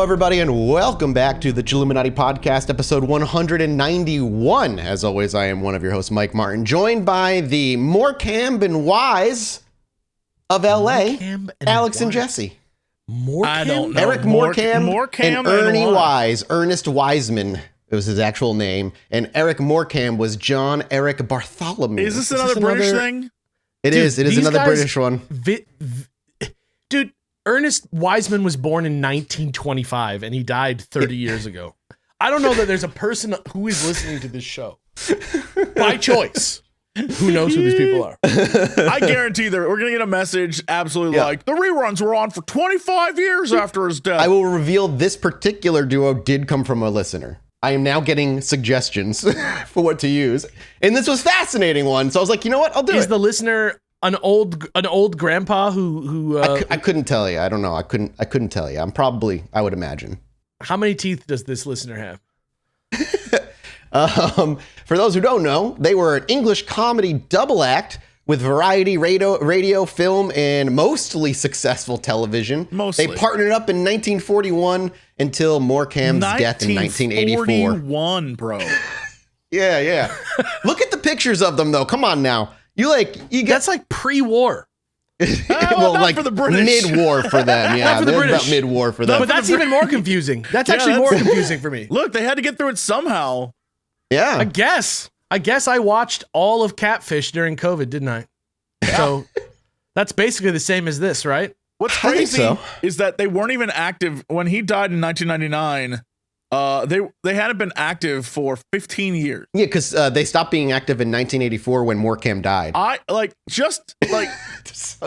everybody, and welcome back to the Chilluminati podcast, episode 191. As always, I am one of your hosts, Mike Martin, joined by the Morecambe and Wise of LA, Alex and Jesse. I don't know. Eric Morecambe and Ernie Wise. Ernest Wiseman, it was his actual name. And Eric Morecambe was John Eric Bartholomew. Is this another British thing? It is another British one. Dude, Ernest Wiseman was born in 1925 and he died 30 years ago. I don't know that there's a person who is listening to this show by choice who knows who these people are. I guarantee we're going to get a message absolutely like, the reruns were on for 25 years after his death. I will reveal this particular duo did come from a listener. I am now getting suggestions for what to use. And this was a fascinating one. So I was like, you know what? I'll do it. Is the listener an old grandpa who I couldn't tell you. I don't know. I couldn't tell you. I would imagine. How many teeth does this listener have? For those who don't know, they were an English comedy double act with variety, radio, film, and mostly successul television. Mostly. They partnered up in 1941 until Morecambe's death in 1984. 1941, bro. Yeah. Look at the pictures of them, though. Come on now. That's like pre-war. Well, like for the British. mid-war for them. Yeah, Not for the British. About mid-war for them. But that's even more confusing. That's actually more confusing for me. Look, they had to get through it somehow. Yeah. I guess I watched all of Catfish during COVID, didn't I? Yeah. So that's basically the same as this, right? What's crazy is that they weren't even active when he died in 1999. They hadn't been active for 15 years. Yeah, because they stopped being active in 1984 when Morecambe died. Oh,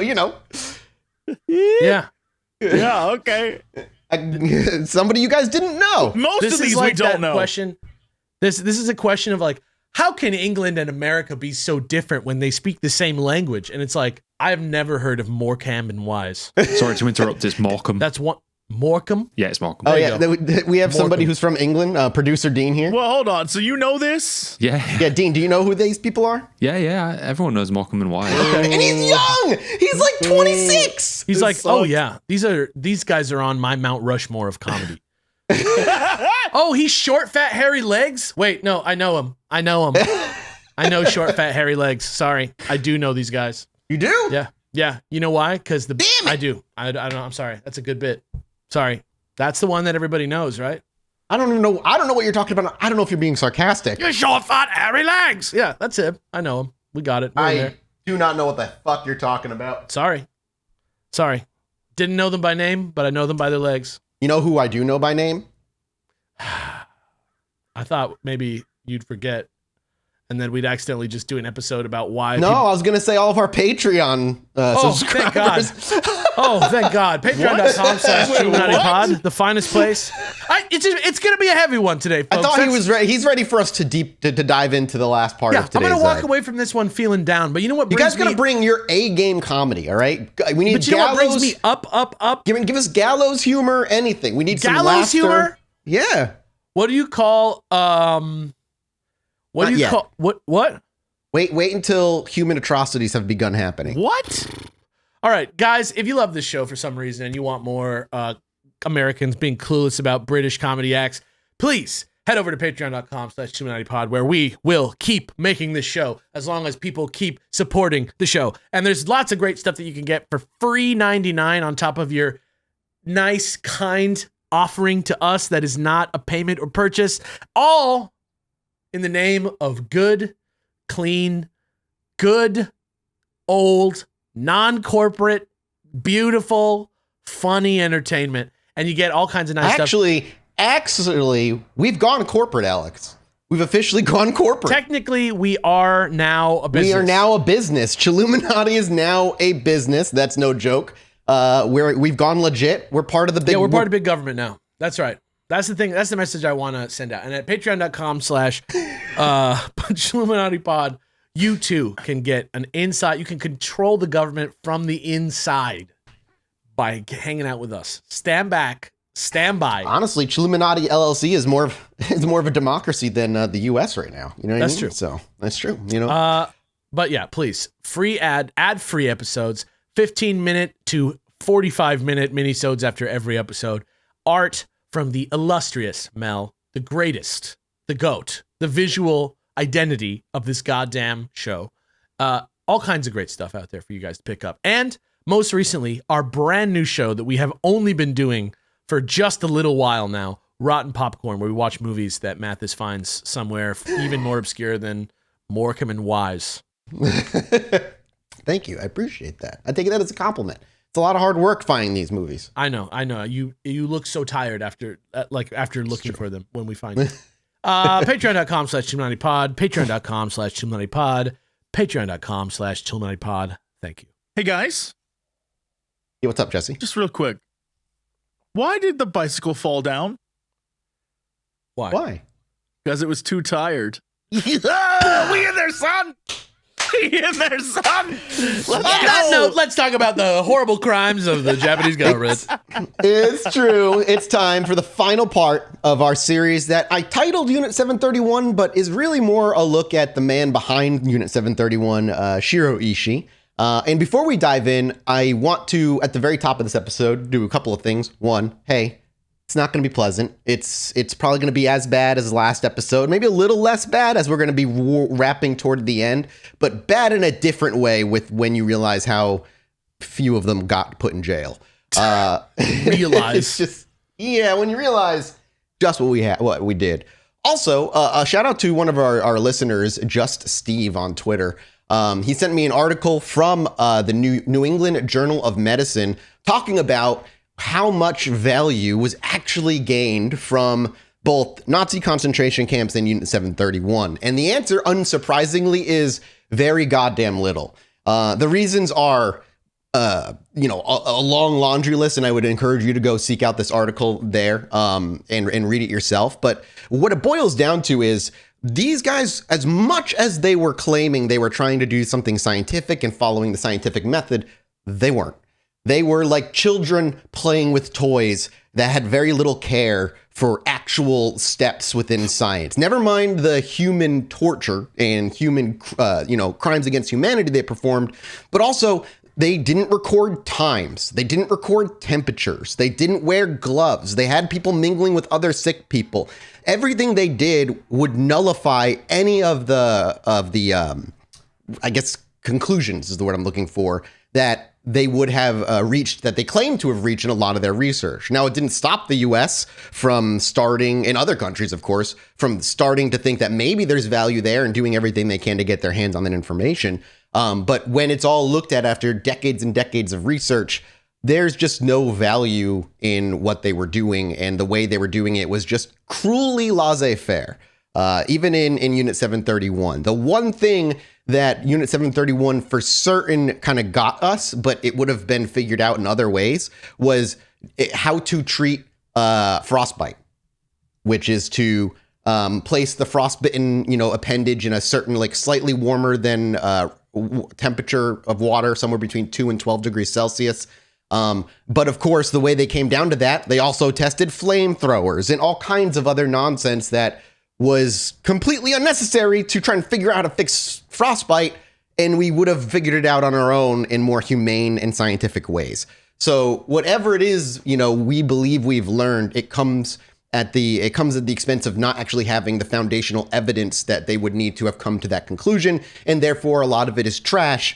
you know. Yeah. Yeah, okay. Somebody you guys didn't know. Most of these we don't know. This is a question of like, how can England and America be so different when they speak the same language? And it's like, I've never heard of Morecambe and Wise. Sorry to interrupt, it's Morecambe. That's one. Morecambe? Yeah, it's Morecambe. Oh, yeah. We have somebody who's from England, producer Dean here. Well, hold on. So you know this? Yeah. Yeah, Dean, do you know who these people are? Yeah. Everyone knows Morecambe and Wise. And he's young. He's like 26. He's like, oh, yeah. These guys are on my Mount Rushmore of comedy. Oh, he's short, fat, hairy legs? Wait, no, I know him. I know short, fat, hairy legs. Sorry. I do know these guys. You do? Yeah. You know why? Because I do. I don't know. I'm sorry. That's a good bit. Sorry. That's the one that everybody knows, right? I don't even know. I don't know what you're talking about. I don't know if you're being sarcastic. You're short, fat, hairy legs. Yeah, that's him. I know him. We got it. I do not know what the fuck you're talking about. Sorry. Didn't know them by name, but I know them by their legs. You know who I do know by name? I thought maybe you'd forget, and then we'd accidentally just do an episode about why. No, I was going to say all of our Patreon subscribers. Thank God. Patreon.com/ChilluminatiPod, the finest place. It's going to be a heavy one today, folks. I thought he was ready. He's ready for us to dive into the last part of today's. I'm going to walk away from this one feeling down, but you know what? You guys got to bring your A-game comedy, all right? We need Gallows. What brings me up? Give us Gallows humor, anything. We need Gallows some laughter. Humor? Yeah. What do you call, what? Wait until human atrocities have begun happening. What? All right, guys, if you love this show for some reason and you want more Americans being clueless about British comedy acts, please head over to patreon.com/ChilluminatiPod, where we will keep making this show as long as people keep supporting the show. And there's lots of great stuff that you can get for free $99 on top of your nice, kind offering to us that is not a payment or purchase, all in the name of good, clean, good, old, non-corporate, beautiful, funny entertainment. And you get all kinds of nice stuff. Actually, we've gone corporate, Alex. We've officially gone corporate. Technically, we are now a business. We are now a business. Chilluminati is now a business. That's no joke. We've gone legit. We're part of the big. Yeah, we're part of big government now. That's right. That's the thing. That's the message I want to send out. And at patreon.com/ChilluminatiPod, you too can get an insight. You can control the government from the inside by hanging out with us. Stand back. Stand by. Honestly, Chilluminati LLC is more of a democracy than the U.S. right now. You know what I mean? True. So that's true. You know. But yeah, please, free ad-free episodes, 15-minute to 45-minute minisodes after every episode. Art, from the illustrious Mel, the greatest, the GOAT, the visual identity of this goddamn show. All kinds of great stuff out there for you guys to pick up. And most recently, our brand new show that we have only been doing for just a little while now, Rotten Popcorn, where we watch movies that Mathis finds somewhere even more obscure than Morecambe and Wise. Thank you. I appreciate that. I take that as a compliment. It's a lot of hard work finding these movies. I know. You look so tired after looking for them when we find you. Patreon.com/ChilluminatiPod, Patreon.com/ChilluminatiPod, Patreon.com/ChilluminatiPod. Thank you. Hey guys, Hey, what's up, Jesse? just real quick. Why did the bicycle fall down? Why? Because it was too tired. We in there, son! We in there, son! On that note, let's talk about the horrible crimes of the Japanese government. It's true. It's time for the final part of our series that I titled Unit 731, but is really more a look at the man behind Unit 731, Shiro Ishii. And before we dive in, I want to, at the very top of this episode, do a couple of things. One, hey, it's not going to be pleasant. It's probably going to be as bad as last episode, maybe a little less bad as we're going to be wrapping toward the end, but bad in a different way with when you realize how few of them got put in jail. Realize. It's just, yeah, when you realize just what we did. Also, a shout out to one of our listeners, Just Steve on Twitter. He sent me an article from the New England Journal of Medicine talking about how much value was actually gained from both Nazi concentration camps and Unit 731. And the answer, unsurprisingly, is very goddamn little. The reasons are, a long laundry list, and I would encourage you to go seek out this article there and read it yourself. But what it boils down to is these guys, as much as they were claiming they were trying to do something scientific and following the scientific method, they weren't. They were like children playing with toys that had very little care for actual steps within science. Never mind the human torture and human, crimes against humanity they performed, but also they didn't record times. They didn't record temperatures. They didn't wear gloves. They had people mingling with other sick people. Everything they did would nullify any of the conclusions is the word I'm looking for, that they would have reached, that they claim to have reached in a lot of their research. Now, it didn't stop the US from starting, in other countries, of course, from starting to think that maybe there's value there and doing everything they can to get their hands on that information. But when it's all looked at after decades and decades of research, there's just no value in what they were doing. And the way they were doing it was just cruelly laissez-faire. Even in Unit 731. The one thing that Unit 731 for certain kind of got us, but it would have been figured out in other ways, was how to treat frostbite, which is to place the frostbitten, appendage in a certain, like, slightly warmer than temperature of water, somewhere between 2 and 12 degrees Celsius. But of course, the way they came down to that, they also tested flamethrowers and all kinds of other nonsense that was completely unnecessary to try and figure out how to fix frostbite, and we would have figured it out on our own in more humane and scientific ways. So whatever it is, we believe we've learned, it comes at the expense of not actually having the foundational evidence that they would need to have come to that conclusion, and therefore a lot of it is trash.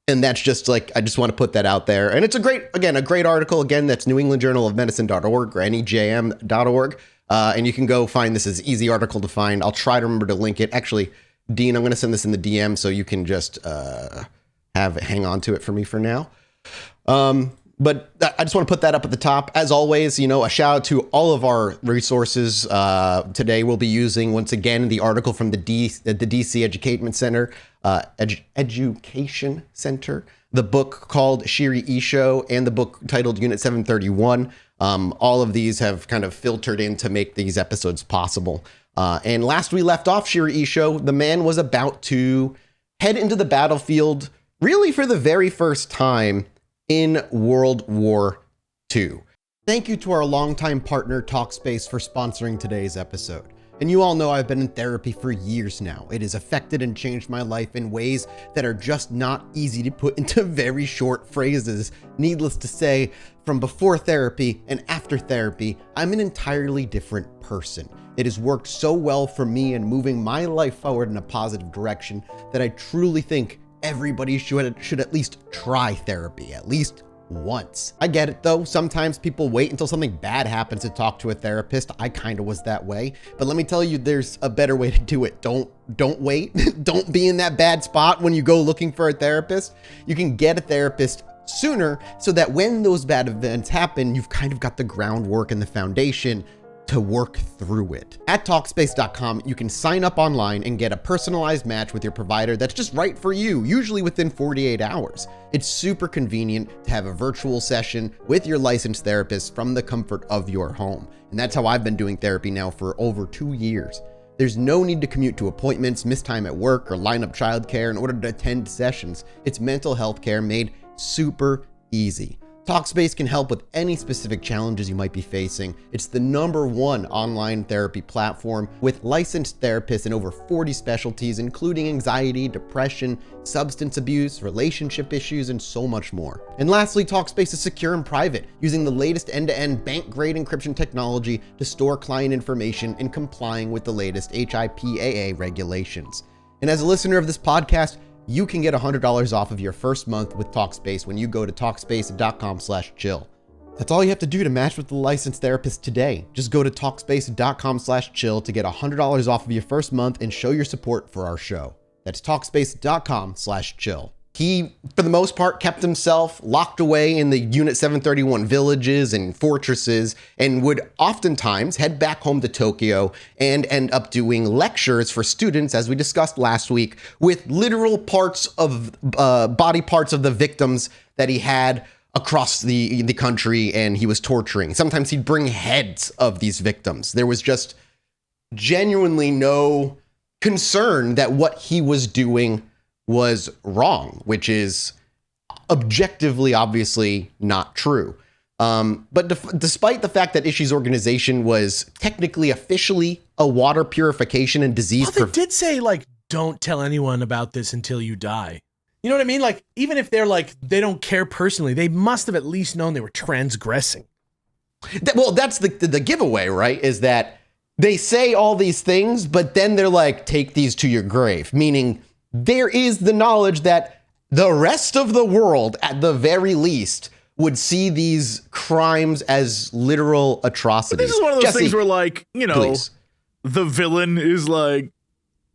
And that's just like, I just want to put that out there. And it's a great article. Again, that's newenglandjournalofmedicine.org or nejm.org. And you can go find this. Is an easy article to find. I'll try to remember to link it. Actually, Dean, I'm going to send this in the DM so you can just hang on to it for me for now. But I just want to put that up at the top. As always, a shout out to all of our resources. Today we'll be using, once again, the article from the DC Education Center, the book called Shiri Isho, and the book titled Unit 731. All of these have kind of filtered in to make these episodes possible. And last we left off, Shiri Isho, the man was about to head into the battlefield, really for the very first time in World War II. Thank you to our longtime partner, Talkspace, for sponsoring today's episode. And you all know I've been in therapy for years now. It has affected and changed my life in ways that are just not easy to put into very short phrases. Needless to say, from before therapy and after therapy, I'm an entirely different person. It has worked so well for me in moving my life forward in a positive direction that I truly think everybody should at least try therapy, at least once. I get it though, sometimes people wait until something bad happens to talk to a therapist. I kind of was that way, but let me tell you, there's a better way to do it. Don't wait. Don't be in that bad spot when you go looking for a therapist. You can get a therapist sooner so that when those bad events happen, you've kind of got the groundwork and the foundation to work through it. At Talkspace.com, you can sign up online and get a personalized match with your provider that's just right for you, usually within 48 hours. It's super convenient to have a virtual session with your licensed therapist from the comfort of your home. And that's how I've been doing therapy now for over 2 years. There's no need to commute to appointments, miss time at work, or line up childcare in order to attend sessions. It's mental health care made super easy. Talkspace can help with any specific challenges you might be facing. It's the #1 online therapy platform with licensed therapists in over 40 specialties, including anxiety, depression, substance abuse, relationship issues, and so much more. And lastly, Talkspace is secure and private, using the latest end-to-end bank-grade encryption technology to store client information and complying with the latest HIPAA regulations. And as a listener of this podcast, you can get $100 off of your first month with Talkspace when you go to Talkspace.com/chill. That's all you have to do to match with the licensed therapist today. Just go to Talkspace.com/chill to get $100 off of your first month and show your support for our show. That's Talkspace.com/chill. He, for the most part, kept himself locked away in the Unit 731 villages and fortresses and would oftentimes head back home to Tokyo and end up doing lectures for students, as we discussed last week, with literal parts of body parts of the victims that he had across the country and he was torturing. Sometimes he'd bring heads of these victims. There was just genuinely no concern that what he was doing was wrong, which is objectively, obviously not true. But despite the fact that Ishii's organization was technically officially a water purification and disease... Well, they did say, like, don't tell anyone about this until you die. You know what I mean? Like, even if they're like, they don't care personally, they must have at least known they were transgressing. Well, that's the giveaway, right? Is that they say all these things, but then they're like, take these to your grave, meaning... there is the knowledge that the rest of the world, at the very least, would see these crimes as literal atrocities. But this is one of those Jesse, things where, like, you know, please. The villain is like,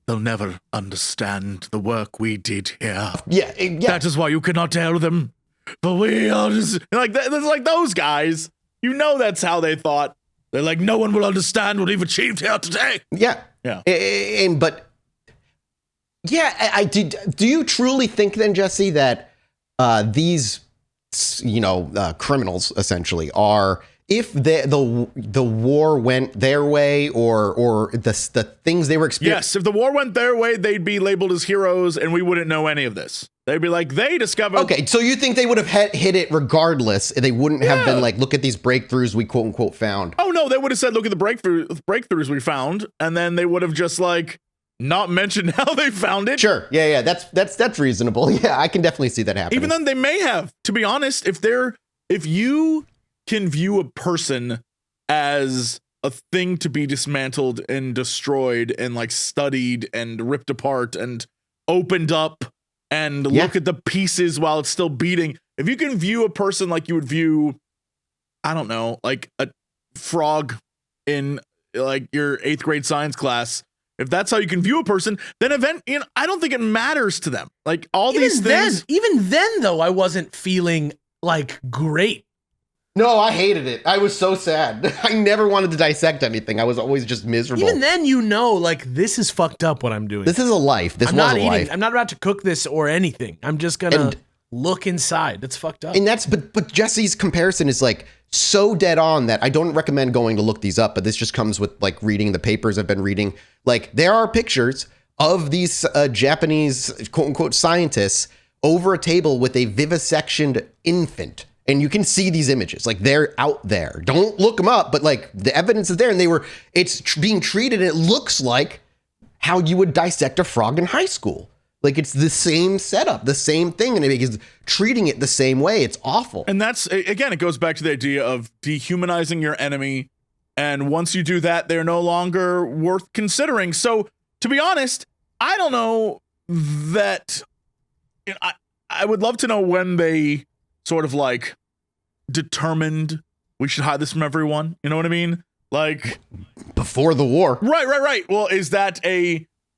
they'll never understand the work we did here. Yeah. That is why you cannot tell them. But we are just like, there's like those guys. You know, that's how they thought. They're like, no one will understand what we've achieved here today. Yeah. Yeah. But yeah, I did. Do you truly think then, Jesse, that these, criminals essentially are, if the war went their way or the things they were experiencing? Yes, if the war went their way, they'd be labeled as heroes and we wouldn't know any of this. They'd be like, they discovered... Okay, so you think they would have hit it regardless? They wouldn't have been like, look at these breakthroughs we quote unquote found. Oh, no, they would have said, look at the breakthroughs we found. And then they would have just like... not mention how they found it. Sure. Yeah. That's reasonable. Yeah, I can definitely see that happening. Even then, they may have. To be honest, if you can view a person as a thing to be dismantled and destroyed and like studied and ripped apart and opened up and look at the pieces while it's still beating, if you can view a person like you would view, I don't know, like a frog in like your 8th grade science class. If that's how you can view a person, then I don't think it matters to them. Like all these things. Even then, though, I wasn't feeling like great. No, I hated it. I was so sad. I never wanted to dissect anything. I was always just miserable. Even then, like, this is fucked up what I'm doing. This is a life. This was a life. I'm not about to cook this or anything. I'm just gonna look inside. That's fucked up. And but Jesse's comparison is like so dead on that I don't recommend going to look these up, but this just comes with like reading the papers I've been reading. Like there are pictures of these Japanese quote unquote scientists over a table with a vivisectioned infant. And you can see these images, like they're out there. Don't look them up, but like the evidence is there, and it's being treated, and it looks like how you would dissect a frog in high school. Like it's the same setup, the same thing, and it is treating it the same way. It's awful. And that's, again, it goes back to the idea of dehumanizing your enemy. And once you do that, they're no longer worth considering. So to be honest, I don't know that, I would love to know when they sort of like determined we should hide this from everyone. You know what I mean? Like before the war. Right. Well, is that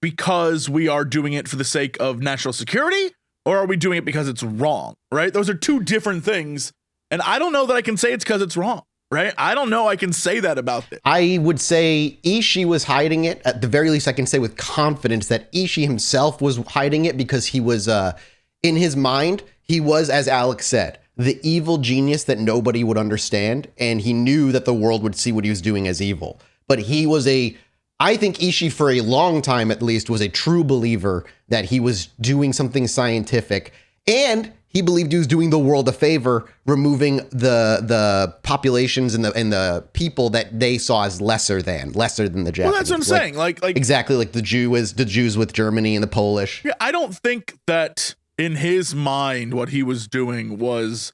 because we are doing it for the sake of national security, or are we doing it because it's wrong? Right? Those are two different things. And I don't know that I can say it's because it's wrong. Right? I don't know I can say that about it. I would say Ishii was hiding it. At the very least, I can say with confidence that Ishii himself was hiding it because he was, in his mind, he was, as Alex said, the evil genius that nobody would understand. And he knew that the world would see what he was doing as evil. But he was I think Ishii, for a long time at least, was a true believer that he was doing something scientific. And he believed he was doing the world a favor, removing the populations and the people that they saw as lesser than the Japanese. Well, that's what I'm saying. Like exactly like the Jews with Germany and the Polish. Yeah, I don't think that in his mind what he was doing was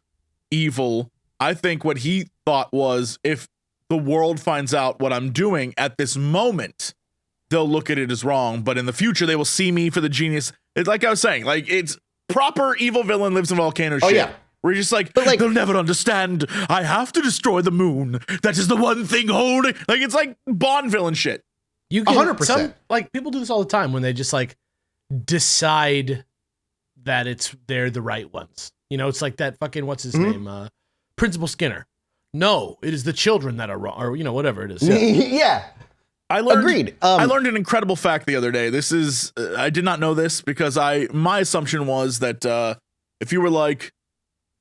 evil. I think what he thought was, if the world finds out what I'm doing at this moment, they'll look at it as wrong. But in the future, they will see me for the genius. It's like I was saying, like it's proper evil villain lives in volcano shit. Yeah. We're just like, they'll never understand. I have to destroy the moon. That is the one thing holding. Like, it's like Bond villain shit. You can 100%. Like people do this all the time when they just like decide that they're the right ones. You know, it's like that fucking, what's his name? Principal Skinner. No, it is the children that are wrong, or, you know, whatever it is. Yeah. Agreed. I learned an incredible fact the other day. This is, I did not know this because my assumption was that if you were like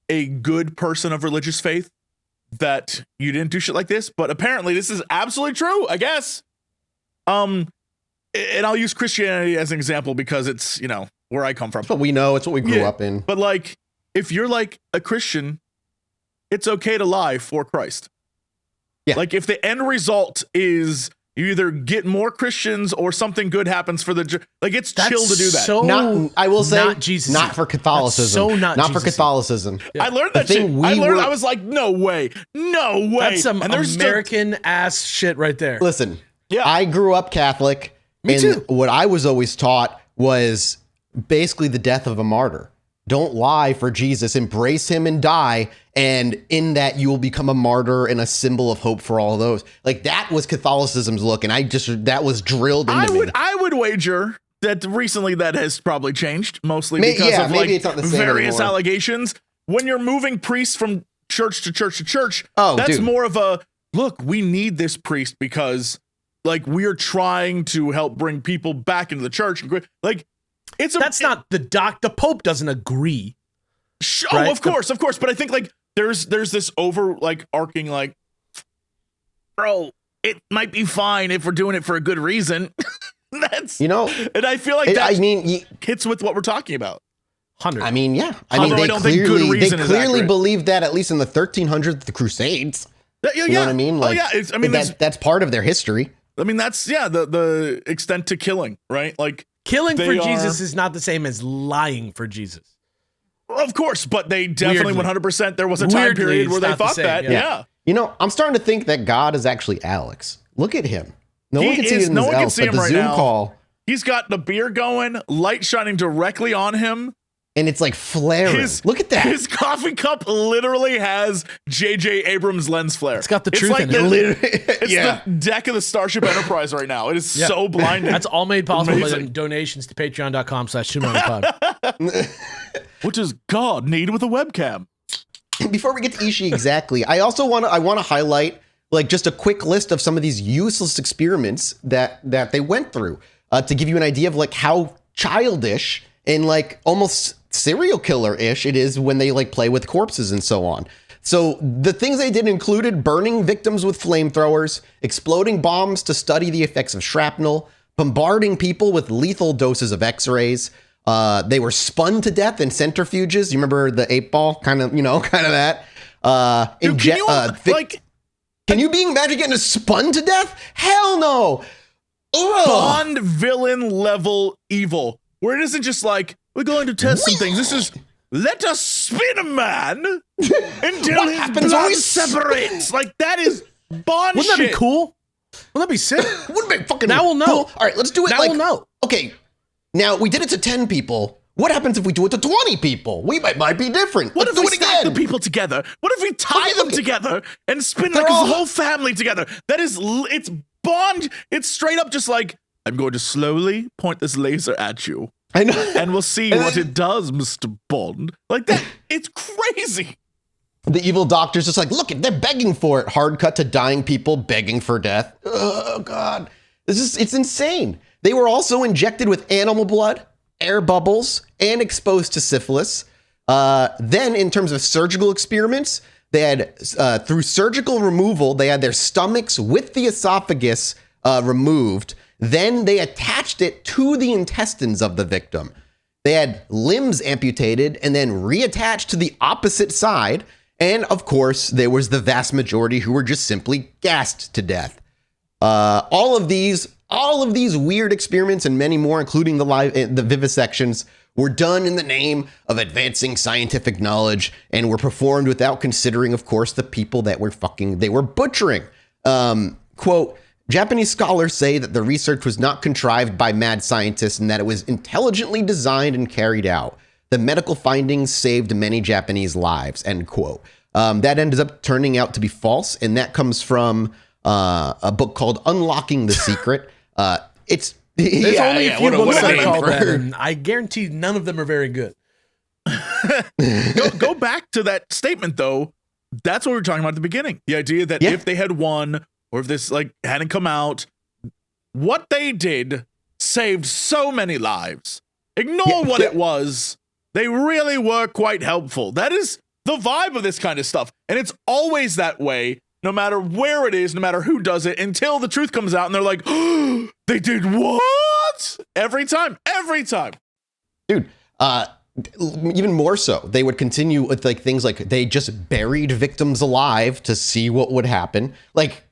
a good person of religious faith, that you didn't do shit like this. But apparently this is absolutely true, I guess. And I'll use Christianity as an example because it's, you know, where I come from. It's what we know. It's what we grew up in. But like, if you're like a Christian, it's okay to lie for Christ. Yeah. Like if the end result is you either get more Christians or something good happens for like it's chill to do that. I will say, not Jesus. Not for Catholicism. Not for Catholicism. Yeah. I learned that shit. I was like, no way. That's some American ass shit right there. Listen, yeah. I grew up Catholic. Me too. What I was always taught was basically the death of a martyr. Don't lie for Jesus, embrace him and die. And in that you will become a martyr and a symbol of hope for all those. Like that was Catholicism's look. And that was drilled into me. I would wager that recently that has probably changed, mostly because of like it's not the same various anymore. allegations. When you're moving priests from church to church to church, that's dude. more of a, look, we need this priest because like we're trying to help bring people back into the church. Like, the Pope doesn't agree. Right? Of course. But I think like there's this arcing like, bro, it might be fine if we're doing it for a good reason. That's, you know, and I feel like that hits with what we're talking about. 100. I mean, yeah. They clearly believed that at least in the 1300s, the Crusades. You know what I mean? Like, that's part of their history. I mean, that's the extent to killing, right? Like killing for Jesus is not the same as lying for Jesus. Of course, but they definitely 100%. There was a time period where they thought that. Yeah. You know, I'm starting to think that God is actually Alex. Look at him. No one can see him right now. Call. He's got the beer going, light shining directly on him. And it's like flaring. Look at that. His coffee cup literally has J.J. Abrams lens flare. It's got the truth in it. It's the deck of the Starship Enterprise right now. It is so blinding. That's all made possible by donations to patreon.com/Chilluminati. What does God need with a webcam? Before we get to Ishii exactly, I want to highlight like just a quick list of some of these useless experiments that they went through to give you an idea of like how childish and like almost serial killer-ish it is when they like play with corpses and so on. So the things they did included burning victims with flamethrowers, exploding bombs to study the effects of shrapnel, bombarding people with lethal doses of x-rays. They were spun to death in centrifuges. You remember the 8-ball kind of that. Dude, Can you imagine getting spun to death? Hell no. Ugh. Bond villain level evil, where it isn't just like, we're going to test some things. This is, let us spin a man until his blood separates. Like, that is Bond Wouldn't that be cool? Wouldn't that be sick? Wouldn't be fucking Now we'll know. cool. All right, let's do it. Now we'll know. Okay, now we did it to 10 people. What happens if we do it to 20 people? We might be different. What Let's if do we it stack again. the people together? What if we tie them together and spin They're like all- a whole family together? That is, it's Bond. It's straight up just like, I'm going to slowly point this laser at you. I know. And we'll see what it does, Mr. Bond. Like that, it's crazy. The evil doctor's just like, look, they're begging for it. Hard cut to dying people begging for death. Oh, God. It's insane. They were also injected with animal blood, air bubbles, and exposed to syphilis. Then, in terms of surgical experiments, they had, through surgical removal, they had their stomachs with the esophagus removed. Then they attached it to the intestines of the victim. They had limbs amputated and then reattached to the opposite side. And of course, there was the vast majority who were just simply gassed to death. All of these weird experiments and many more, including the vivisections, were done in the name of advancing scientific knowledge and were performed without considering, of course, the people that they were butchering. Quote, Japanese scholars say that the research was not contrived by mad scientists and that it was intelligently designed and carried out. The medical findings saved many Japanese lives, end quote. That ended up turning out to be false, and that comes from a book called Unlocking the Secret. There's only a few books I call for- that, and I guarantee none of them are very good. Go back to that statement, though. That's what we were talking about at the beginning. The idea that if they had won, or if this like hadn't come out, what they did saved so many lives. Ignore what it was. They really were quite helpful. That is the vibe of this kind of stuff. And it's always that way, no matter where it is, no matter who does it, until the truth comes out and they're like, oh, they did what? Every time. Dude, even more so, they would continue with like things like they just buried victims alive to see what would happen. Like,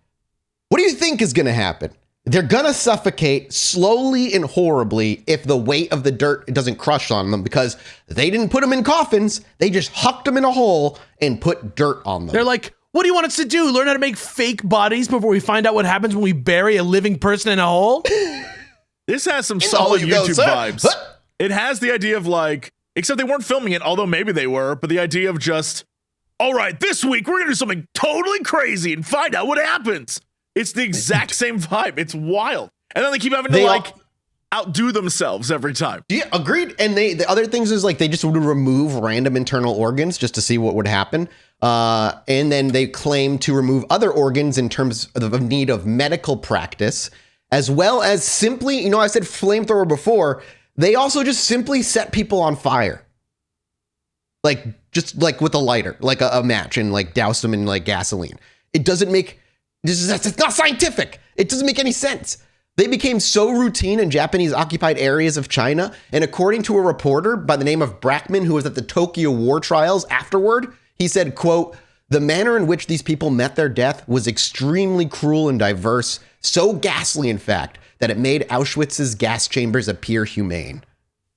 what do you think is going to happen? They're going to suffocate slowly and horribly if the weight of the dirt doesn't crush on them, because they didn't put them in coffins. They just hucked them in a hole and put dirt on them. They're like, what do you want us to do? Learn how to make fake bodies before we find out what happens when we bury a living person in a hole? This has some In the solid hole you go, YouTube sir. vibes. It has the idea of like, except they weren't filming it, although maybe they were, but the idea of just, all right, this week we're going to do something totally crazy and find out what happens. It's the exact same vibe. It's wild. And then they keep having to outdo themselves every time. Yeah, agreed. And the other things is like they just would remove random internal organs just to see what would happen. And then they claim to remove other organs in terms of need of medical practice, as well as simply, I said flamethrower before. They also just simply set people on fire. Like, just like with a lighter, like a match, and like douse them in like gasoline. It doesn't make, it's not scientific. It doesn't make any sense. They became so routine in Japanese occupied areas of China. And according to a reporter by the name of Brackman, who was at the Tokyo War trials afterward, he said, quote, the manner in which these people met their death was extremely cruel and diverse, so ghastly, in fact, that it made Auschwitz's gas chambers appear humane.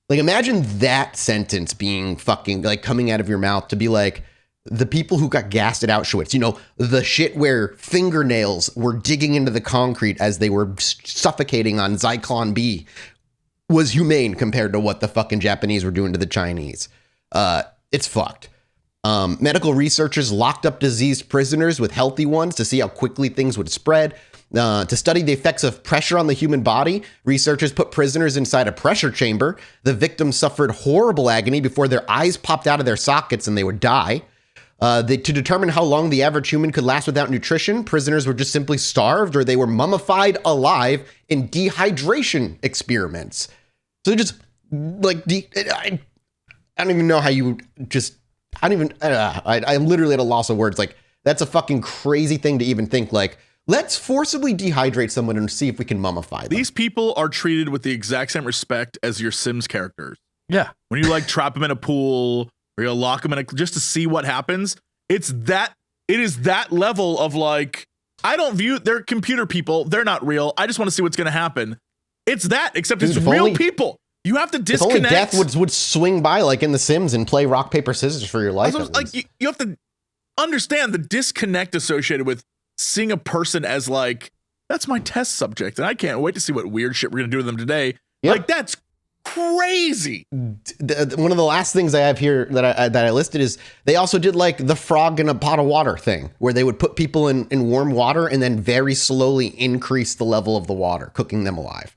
Like, imagine that sentence being fucking like coming out of your mouth to be like, the people who got gassed at Auschwitz, the shit where fingernails were digging into the concrete as they were suffocating on Zyklon B was humane compared to what the fucking Japanese were doing to the Chinese. It's fucked. Medical researchers locked up diseased prisoners with healthy ones to see how quickly things would spread. To study the effects of pressure on the human body, researchers put prisoners inside a pressure chamber. The victims suffered horrible agony before their eyes popped out of their sockets and they would die. To determine how long the average human could last without nutrition, prisoners were just simply starved or they were mummified alive in dehydration experiments. So just like, I don't even know how you just, I'm literally at a loss of words. Like, that's a fucking crazy thing to even think like, let's forcibly dehydrate someone and see if we can mummify them. These people are treated with the exact same respect as your Sims characters. Yeah. When you like trap them in a pool or you lock them in just to see what happens, it is that level of like, I don't view, they're computer people, they're not real. I just want to see what's going to happen. It's that, except Dude, it's if real only- people. You have to If disconnect. only death would swing by like in The Sims and play rock, paper, scissors for your life. Also, at like least. you have to understand the disconnect associated with seeing a person as like, that's my test subject, and I can't wait to see what weird shit we're gonna do to them today. Yep. Like, that's crazy. One of the last things I have here that I listed is they also did like the frog in a pot of water thing, where they would put people in warm water and then very slowly increase the level of the water, cooking them alive.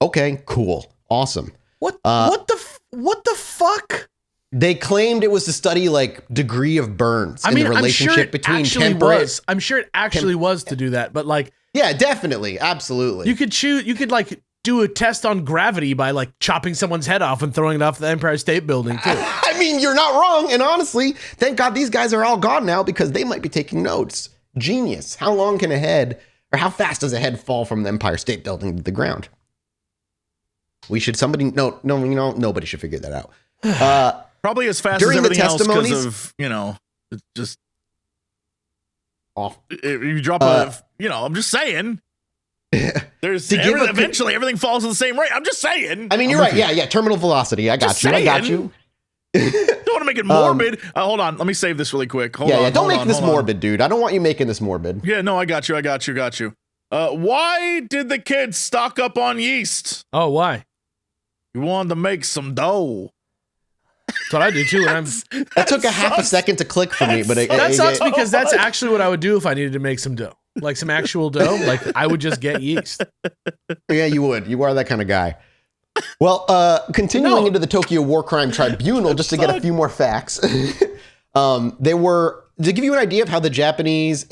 Okay, cool, awesome. What the fuck? They claimed it was to study like degree of burns and the relationship between temperate. I'm sure it actually was to do that, but like, yeah, definitely, absolutely. you could like do a test on gravity by like chopping someone's head off and throwing it off the Empire State Building too. I mean, you're not wrong. And honestly, thank God these guys are all gone now because they might be taking notes. Genius. How long can a head, or how fast does a head fall from the Empire State Building to the ground? Nobody should figure that out. Probably as fast During as the everything else because testimonies- of, it's just, Off. if you drop I'm just saying. There's To give a- eventually everything falls at the same rate. I'm just saying. I mean, you're right. Yeah. Terminal velocity. I got Just you. I got saying. you. Don't want to make it morbid. Hold on. Let me save this really quick. Hold on. Don't make this morbid, dude. I don't want you making this morbid. Yeah, no, I got you. Why did the kids stock up on yeast? Oh, why? You wanted to make some dough. That's what I do too. And That took a half a second to click for me, but that sucks because that's actually what I would do if I needed to make some dough, like some actual dough. Like I would just get yeast. Yeah, you would. You are that kind of guy. Well, continuing into the Tokyo War Crime Tribunal, just to get a few more facts. They were, to give you an idea of how the Japanese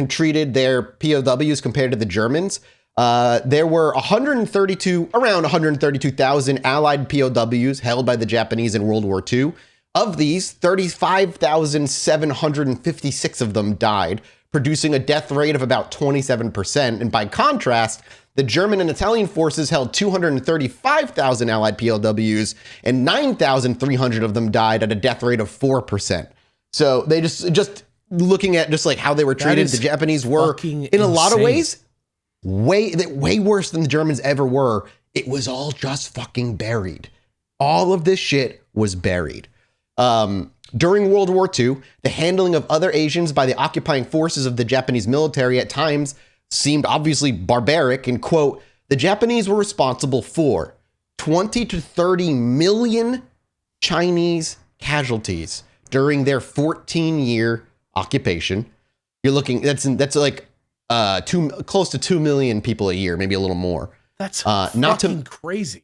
treated their POWs compared to the Germans, there were around 132,000 Allied POWs held by the Japanese in World War II. Of these, 35,756 of them died, producing a death rate of about 27%. And by contrast, the German and Italian forces held 235,000 Allied POWs, and 9,300 of them died at a death rate of 4%. So they just looking at just like how they were treated, the Japanese were in a lot of ways way worse than the Germans ever were. It was all just fucking buried. All of this shit was buried. During World War II, the handling of other Asians by the occupying forces of the Japanese military at times seemed obviously barbaric, and quote, the Japanese were responsible for 20 to 30 million Chinese casualties during their 14-year occupation. You're looking, that's like close to 2 million people a year, maybe a little more. That's fucking crazy.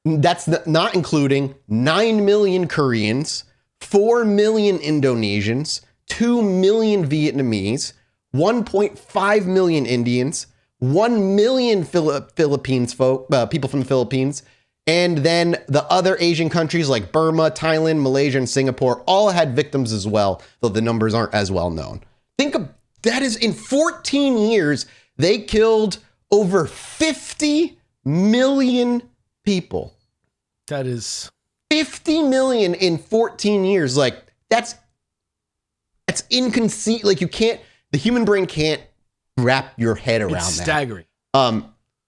That's not including 9 million Koreans, 4 million Indonesians, 2 million Vietnamese, 1.5 million Indians, 1 million Philippines people from the Philippines, and then the other Asian countries like Burma, Thailand, Malaysia, and Singapore all had victims as well, though the numbers aren't as well known. Think of that, is in 14 years, they killed over 50 million people. That is 50 million in 14 years. Like that's inconceivable. Like the human brain can't wrap your head around that. staggering.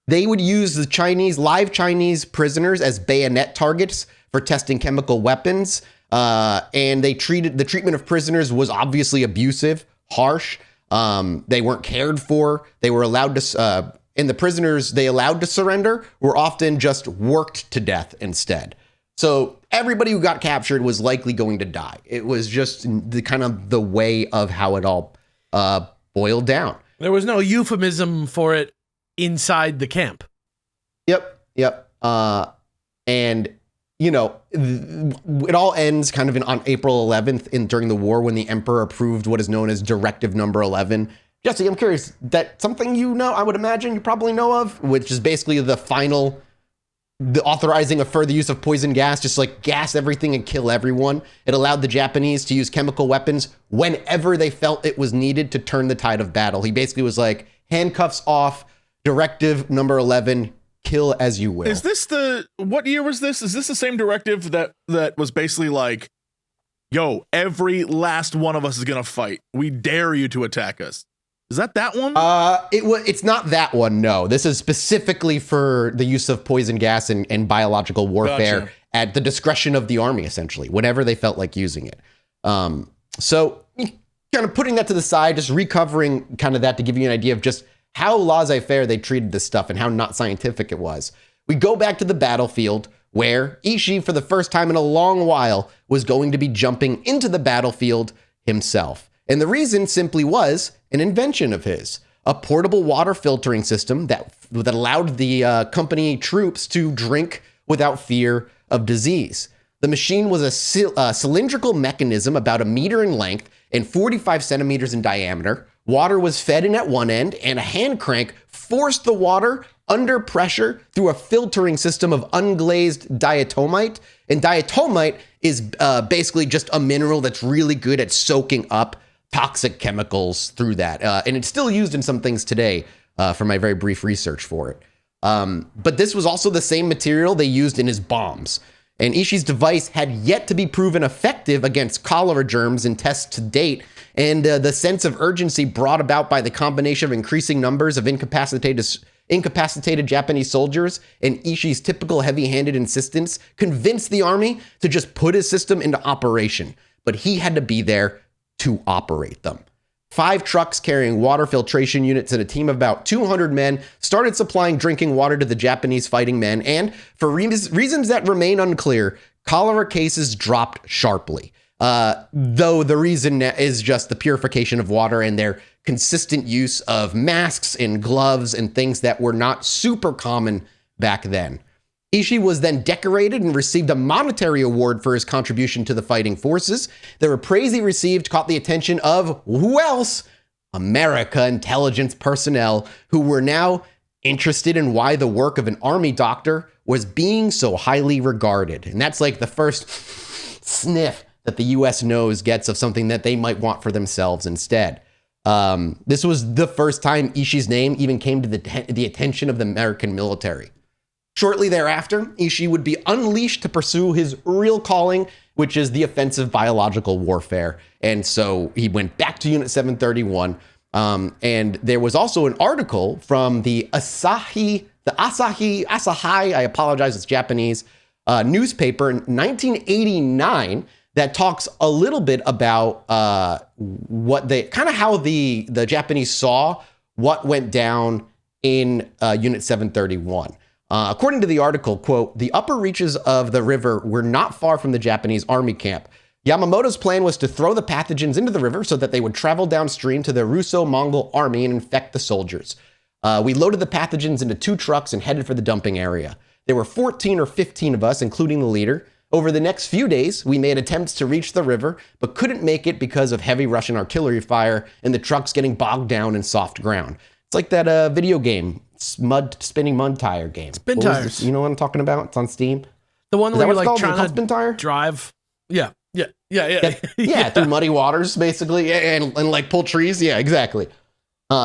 They would use the live Chinese prisoners as bayonet targets for testing chemical weapons. And the treatment of prisoners was obviously abusive, harsh. They weren't cared for. They were allowed to, and the prisoners they allowed to surrender were often just worked to death instead. So everybody who got captured was likely going to die. It was just the kind of the way of how it all boiled down. There was no euphemism for it inside the camp. Yep. And it all ends kind of on April 11th during the war when the emperor approved what is known as Directive Number 11. Jesse, I'm curious, that something I would imagine you probably know of, which is basically the authorizing a further use of poison gas, just like gas everything and kill everyone. It allowed the Japanese to use chemical weapons whenever they felt it was needed to turn the tide of battle. He basically was like, handcuffs off, Directive Number 11, kill as you will. Is this what year was this? Is this the same directive that was basically like, yo, every last one of us is going to fight. We dare you to attack us. Is that one? It's not that one, no. This is specifically for the use of poison gas and biological warfare Gotcha. at the discretion of the army, essentially, whenever they felt like using it. So kind of putting that to the side, just recovering kind of that to give you an idea of just how laissez-faire they treated this stuff and how not scientific it was. We go back to the battlefield where Ishii, for the first time in a long while, was going to be jumping into the battlefield himself. And the reason simply was an invention of his, a portable water filtering system that allowed the company troops to drink without fear of disease. The machine was a cylindrical mechanism about 1 meter in length and 45 centimeters in diameter. Water was fed in at one end, and a hand crank forced the water under pressure through a filtering system of unglazed diatomite. And diatomite is basically just a mineral that's really good at soaking up toxic chemicals through that. And it's still used in some things today from my very brief research for it. But this was also the same material they used in his bombs. And Ishii's device had yet to be proven effective against cholera germs in tests to date. And the sense of urgency brought about by the combination of increasing numbers of incapacitated Japanese soldiers and Ishii's typical heavy-handed insistence convinced the army to just put his system into operation. But he had to be there to operate them. 5 trucks carrying water filtration units and a team of about 200 men started supplying drinking water to the Japanese fighting men, and for reasons that remain unclear, cholera cases dropped sharply. Though the reason is just the purification of water and their consistent use of masks and gloves and things that were not super common back then. Ishii was then decorated and received a monetary award for his contribution to the fighting forces. The praise he received caught the attention of, who else? America intelligence personnel, who were now interested in why the work of an army doctor was being so highly regarded. And that's like the first sniff that the US gets of something that they might want for themselves instead. This was the first time Ishii's name even came to the attention of the American military. Shortly thereafter, Ishii would be unleashed to pursue his real calling, which is the offensive biological warfare. And so he went back to Unit 731. And there was also an article from the Asahi, I apologize, it's Japanese, newspaper in 1989 that talks a little bit about how the Japanese saw what went down in Unit 731. According to the article, quote, the upper reaches of the river were not far from the Japanese army camp. Yamamoto's plan was to throw the pathogens into the river so that they would travel downstream to the Russo-Mongol army and infect the soldiers. We loaded the pathogens into 2 trucks and headed for the dumping area. There were 14 or 15 of us, including the leader. Over the next few days, we made attempts to reach the river, but couldn't make it because of heavy Russian artillery fire and the trucks getting bogged down in soft ground. It's like that video game. Spinning mud tire game. Spin tires. You know what I'm talking about? It's on Steam. The one where you're like trying to spin tire? drive. Yeah. Through muddy waters, basically, and like pull trees. Yeah, exactly.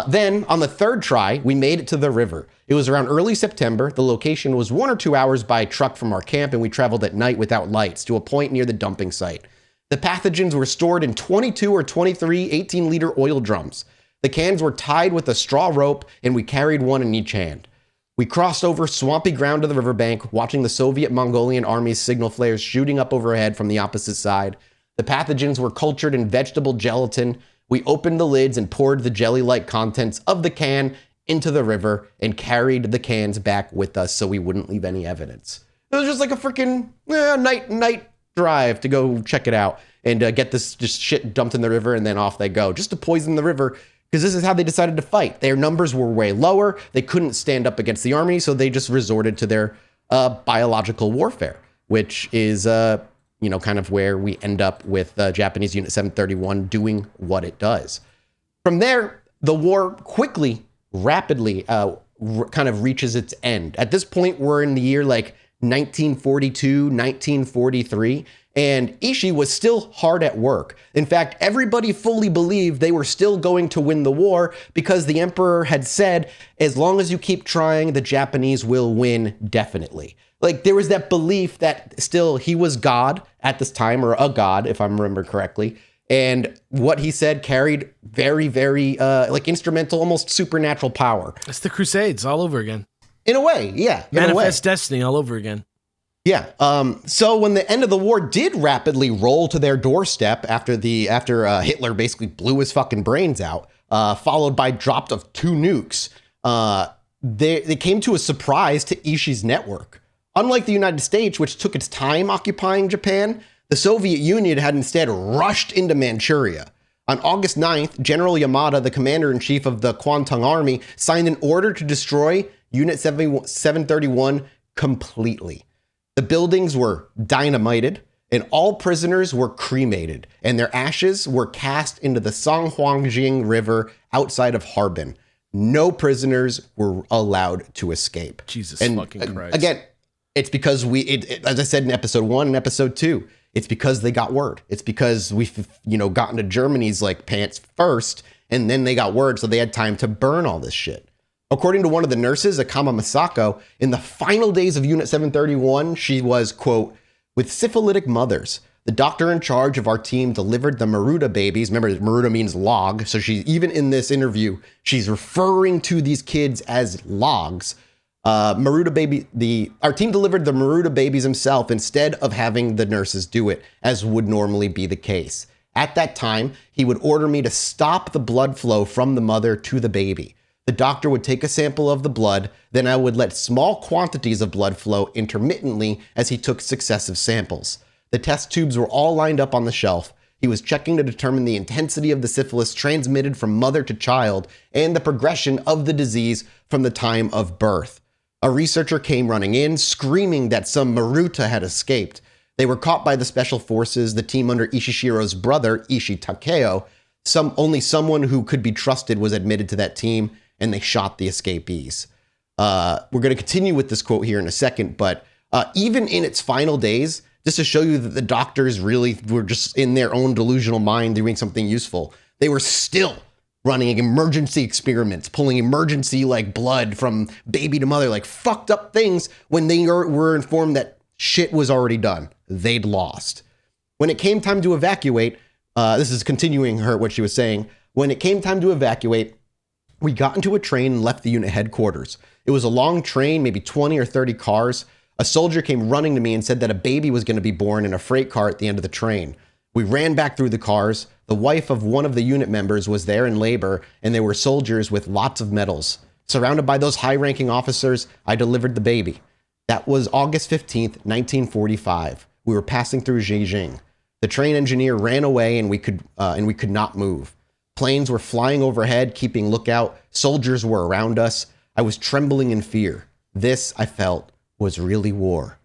Then on the 3rd try, we made it to the river. It was around early September. The location was 1 or 2 hours by truck from our camp, and we traveled at night without lights to a point near the dumping site. The pathogens were stored in 22 or 23 18-liter oil drums. The cans were tied with a straw rope, and we carried one in each hand. We crossed over swampy ground to the riverbank, watching the Soviet-Mongolian army's signal flares shooting up overhead from the opposite side. The pathogens were cultured in vegetable gelatin. We opened the lids and poured the jelly-like contents of the can into the river and carried the cans back with us so we wouldn't leave any evidence. It was just like a freaking night drive to go check it out and get this just shit dumped in the river, and then off they go, just to poison the river. Because this is how they decided to fight. Their numbers were way lower. They couldn't stand up against the army, so they just resorted to their biological warfare, which is, kind of where we end up with Japanese Unit 731 doing what it does. From there, the war quickly, rapidly kind of reaches its end. At this point, we're in the year like 1942, 1943, And Ishii was still hard at work. In fact, everybody fully believed they were still going to win the war because the emperor had said, as long as you keep trying, the Japanese will win definitely. Like, there was that belief that still he was God at this time, or a god, if I remember correctly. And what he said carried very, very, like, instrumental, almost supernatural power. It's the Crusades all over again. In a way, yeah. Manifest Destiny all over again. Yeah. So when the end of the war did rapidly roll to their doorstep after Hitler basically blew his fucking brains out, followed by dropped of 2 nukes, they came to a surprise to Ishii's network. Unlike the United States, which took its time occupying Japan, the Soviet Union had instead rushed into Manchuria. On August 9th, General Yamada, the commander-in-chief of the Kwantung Army, signed an order to destroy Unit 731 completely. The buildings were dynamited, and all prisoners were cremated, and their ashes were cast into the Songhuangjing River outside of Harbin. No prisoners were allowed to escape. Jesus and fucking Christ. Again, it's because as I said in episode 1 and episode 2, it's because they got word. It's because we, got into Germany's like pants first, and then they got word, so they had time to burn all this shit. According to one of the nurses, Akama Masako, in the final days of Unit 731, she was, quote, with syphilitic mothers. The doctor in charge of our team delivered the Maruta babies. Remember, Maruta means log. So even in this interview, she's referring to these kids as logs. Our team delivered the Maruta babies himself instead of having the nurses do it, as would normally be the case. At that time, he would order me to stop the blood flow from the mother to the baby. The doctor would take a sample of the blood, then I would let small quantities of blood flow intermittently as he took successive samples. The test tubes were all lined up on the shelf. He was checking to determine the intensity of the syphilis transmitted from mother to child and the progression of the disease from the time of birth. A researcher came running in, screaming that some Maruta had escaped. They were caught by the special forces, the team under Ishishiro's brother, Ishii Takeo. Only someone who could be trusted was admitted to that team, and they shot the escapees. We're going to continue with this quote here in a second, but even in its final days, just to show you that the doctors really were just in their own delusional mind doing something useful, they were still running emergency experiments, pulling emergency like blood from baby to mother, like fucked up things when they were informed that shit was already done. They'd lost. When it came time to evacuate, this is continuing what she was saying. When it came time to evacuate, we got into a train and left the unit headquarters. It was a long train, maybe 20 or 30 cars. A soldier came running to me and said that a baby was going to be born in a freight car at the end of the train. We ran back through the cars. The wife of one of the unit members was there in labor, and there were soldiers with lots of medals. Surrounded by those high-ranking officers, I delivered the baby. That was August 15th, 1945. We were passing through Zhejiang. The train engineer ran away, and we could not move. Planes were flying overhead, keeping lookout. Soldiers were around us. I was trembling in fear. This, I felt, was really war.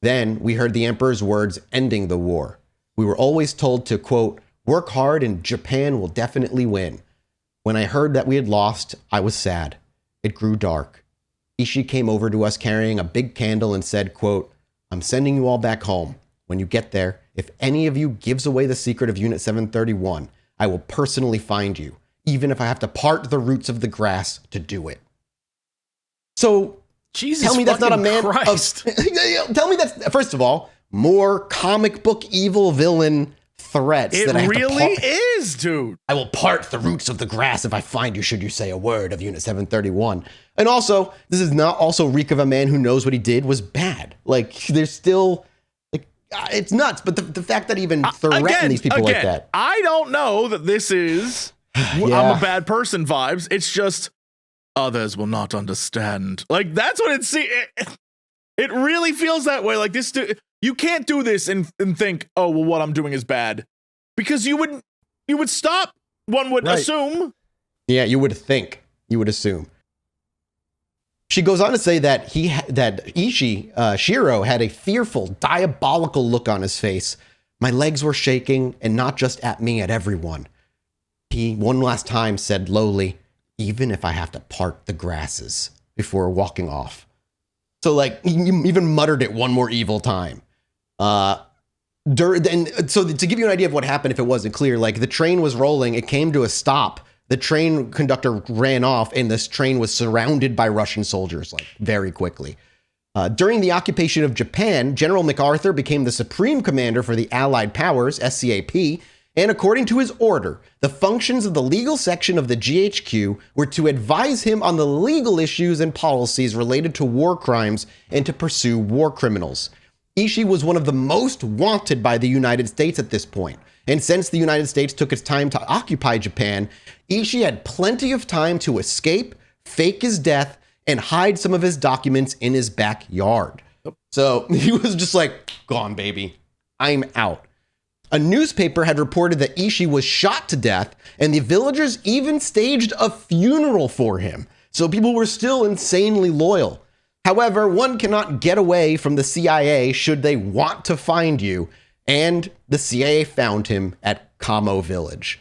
Then we heard the emperor's words ending the war. We were always told to, quote, work hard and Japan will definitely win. When I heard that we had lost, I was sad. It grew dark. Ishii came over to us carrying a big candle and said, quote, I'm sending you all back home. When you get there, if any of you gives away the secret of Unit 731, I will personally find you, even if I have to part the roots of the grass to do it. So, Jesus tell me that's not a man Christ. Tell me that's, first of all, more comic book evil villain threats. It that I have really to is, dude. I will part the roots of the grass if I find you, should you say a word of Unit 731. And also, this is not also reek of a man who knows what he did was bad. Like, there's still, like, it's nuts. But the fact that even threaten these people like that. I don't know that this is I'm a bad person vibes. It's just others will not understand. Like, that's what it really feels that way. Like, this, you can't do this and think, oh, well, what I'm doing is bad, because you would stop. One would assume. Yeah, you would think. You would assume. She goes on to say that Shiro had a fearful, diabolical look on his face. My legs were shaking, and not just at me, at everyone. He, one last time, said lowly, even if I have to part the grasses, before walking off. So, like, he even muttered it one more evil time. And so to give you an idea of what happened, if it wasn't clear, like the train was rolling, it came to a stop. The train conductor ran off, and this train was surrounded by Russian soldiers, like very quickly. During the occupation of Japan, General MacArthur became the supreme commander for the Allied powers, SCAP, and according to his order, the functions of the legal section of the GHQ were to advise him on the legal issues and policies related to war crimes and to pursue war criminals. Ishii was one of the most wanted by the United States at this point. And since the United States took its time to occupy Japan, Ishii had plenty of time to escape, fake his death, and hide some of his documents in his backyard. So he was just like, gone, baby. I'm out. A newspaper had reported that Ishii was shot to death, and the villagers even staged a funeral for him. So people were still insanely loyal. However, one cannot get away from the CIA should they want to find you, and the CIA found him at Kamo Village.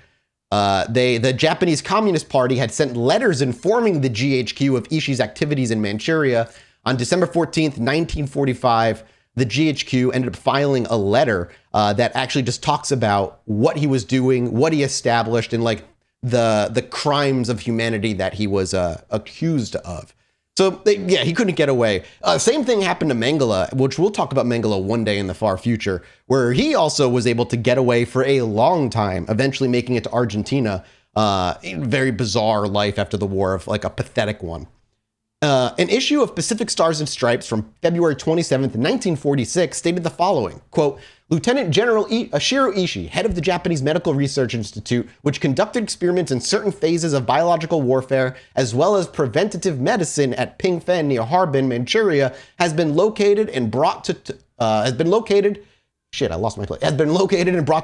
The Japanese Communist Party had sent letters informing the GHQ of Ishii's activities in Manchuria. On December 14th, 1945, the GHQ ended up filing a letter that actually just talks about what he was doing, what he established, and like the crimes of humanity that he was accused of. So, he couldn't get away. Same thing happened to Mengele, which we'll talk about Mengele one day in the far future, where he also was able to get away for a long time, eventually making it to Argentina. Very bizarre life after the war, of like a pathetic one. An issue of Pacific Stars and Stripes from February 27th, 1946 stated the following, quote, Lieutenant General Ashiro Ishii, head of the Japanese Medical Research Institute, which conducted experiments in certain phases of biological warfare, as well as preventative medicine at Pingfen near Harbin, Manchuria, has been located and brought to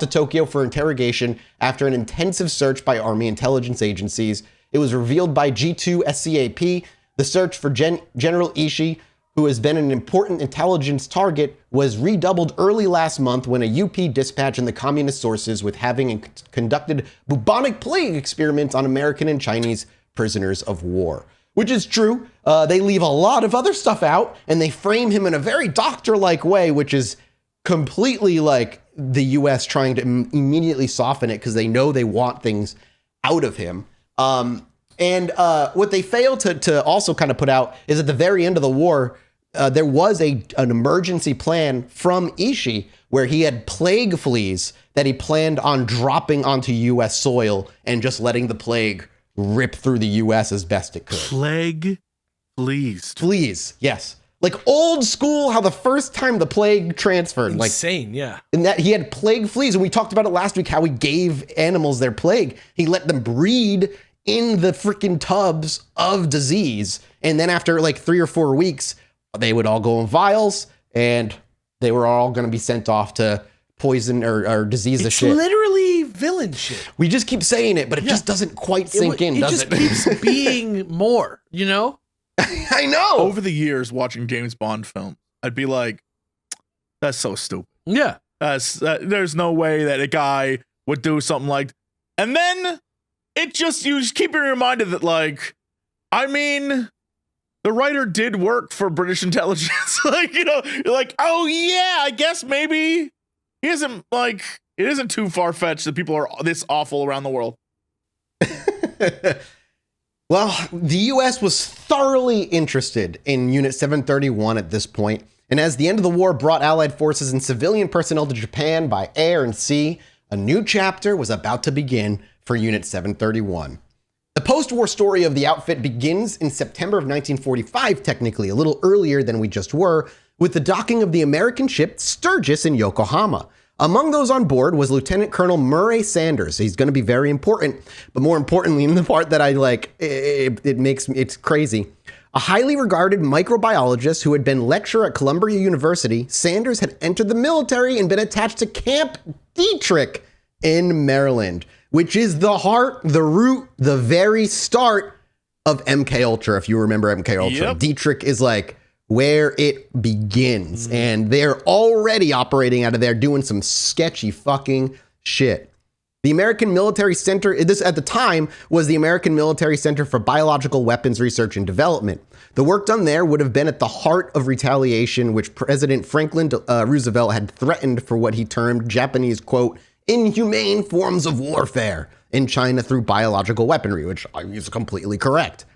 Tokyo for interrogation after an intensive search by Army intelligence agencies. It was revealed by G2 SCAP. The search for General Ishii, who has been an important intelligence target, was redoubled early last month when a UP dispatched the communist sources with having conducted bubonic plague experiments on American and Chinese prisoners of war. Which is true. They leave a lot of other stuff out, and they frame him in a very doctor-like way, which is completely like the US trying to immediately soften it because they know they want things out of him. And what they failed to also kind of put out is at the very end of the war, there was an emergency plan from Ishii where he had plague fleas that he planned on dropping onto U.S. soil and just letting the plague rip through the U.S. as best it could. Plague fleas. Fleas, yes. Like old school, how the first time the plague transferred. Insane, yeah. And that he had plague fleas. And we talked about it last week, how he gave animals their plague. He let them breed in the freaking tubs of disease. And then after like 3 or 4 weeks, they would all go in vials and they were all going to be sent off to poison or disease of shit. It's literally villain shit. We just keep saying it, but it just doesn't quite sink in, does it? It just keeps being more, you know? I know. Over the years watching James Bond films, I'd be like, that's so stupid. Yeah. There's no way that a guy would do something like, and then you just keep being reminded that, like, I mean, the writer did work for British intelligence. Like, you know, you're like, oh yeah, I guess maybe he isn't, like, it isn't too far-fetched that people are this awful around the world. Well, the U.S. was thoroughly interested in Unit 731 at this point, and as the end of the war brought Allied forces and civilian personnel to Japan by air and sea, a new chapter was about to begin for Unit 731. The post-war story of the outfit begins in September of 1945, technically, a little earlier than we just were, with the docking of the American ship Sturgis in Yokohama. Among those on board was Lieutenant Colonel Murray Sanders. He's going to be very important, but more importantly, in the part that I like, it's crazy. A highly regarded microbiologist who had been lecturer at Columbia University, Sanders had entered the military and been attached to Camp Dietrich in Maryland, which is the heart, the root, the very start of MK Ultra. If you remember MK Ultra, yep. Dietrich is like where it begins, and they're already operating out of there doing some sketchy fucking shit. The American Military Center, this at the time was the American Military Center for Biological Weapons Research and Development. The work done there would have been at the heart of retaliation, which President Franklin Roosevelt had threatened for what he termed Japanese, quote, inhumane forms of warfare in China through biological weaponry, which is completely correct.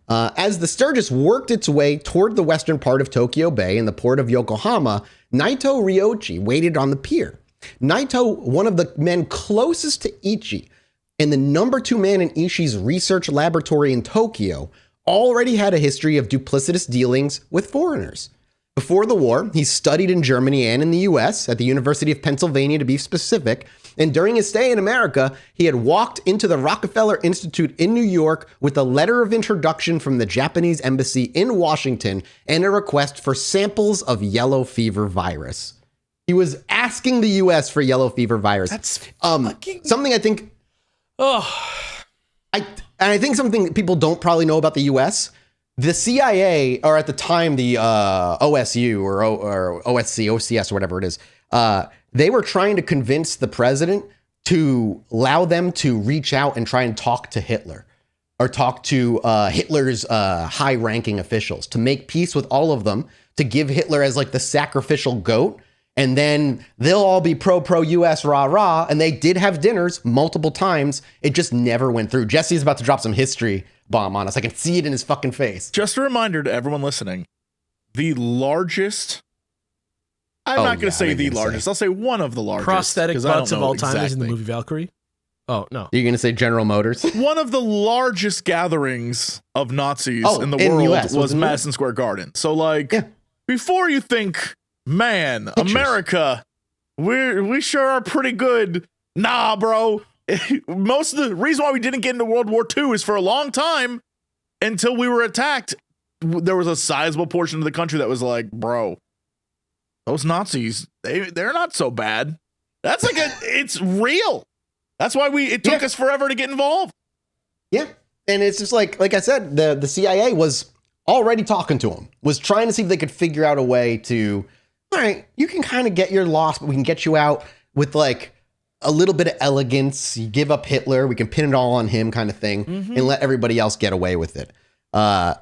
As the Sturgis worked its way toward the western part of Tokyo Bay and the port of Yokohama, Naito Ryochi waited on the pier. Naito, one of the men closest to Ichi, and the number 2 man in Ishi's research laboratory in Tokyo, already had a history of duplicitous dealings with foreigners. Before the war, he studied in Germany and in the US, at the University of Pennsylvania to be specific, and during his stay in America, he had walked into the Rockefeller Institute in New York with a letter of introduction from the Japanese embassy in Washington and a request for samples of yellow fever virus. He was asking the US for yellow fever virus. That's fucking... something I think... Oh. I think something people don't probably know about the US, the CIA, or at the time the OSU or OSC, OCS, or whatever it is, they were trying to convince the president to allow them to reach out and try and talk to Hitler or talk to Hitler's high-ranking officials to make peace with all of them, to give Hitler as like the sacrificial goat. And then they'll all be pro-US, rah-rah. And they did have dinners multiple times. It just never went through. Jesse's about to drop some history bomb on us. I can see it in his fucking face. Just a reminder to everyone listening, the largest, I'm not going to say the largest, I'll say one of the largest. Prosthetic butts of all time is in the movie Valkyrie. Oh, no. You're going to say General Motors? One of the largest gatherings of Nazis in the world US, was Madison Square Garden. So, like, before you think... Man, pictures. America, we sure are pretty good. Nah, bro. Most of the reason why we didn't get into World War II is for a long time until we were attacked. There was a sizable portion of the country that was like, bro, those Nazis, they're not so bad. That's like it's real. That's why it took us forever to get involved. Yeah. And it's just like I said, the CIA was already talking to him, was trying to see if they could figure out a way to, all right, you can kind of get your loss, but we can get you out with like a little bit of elegance. You give up Hitler, we can pin it all on him kind of thing, and let everybody else get away with it. As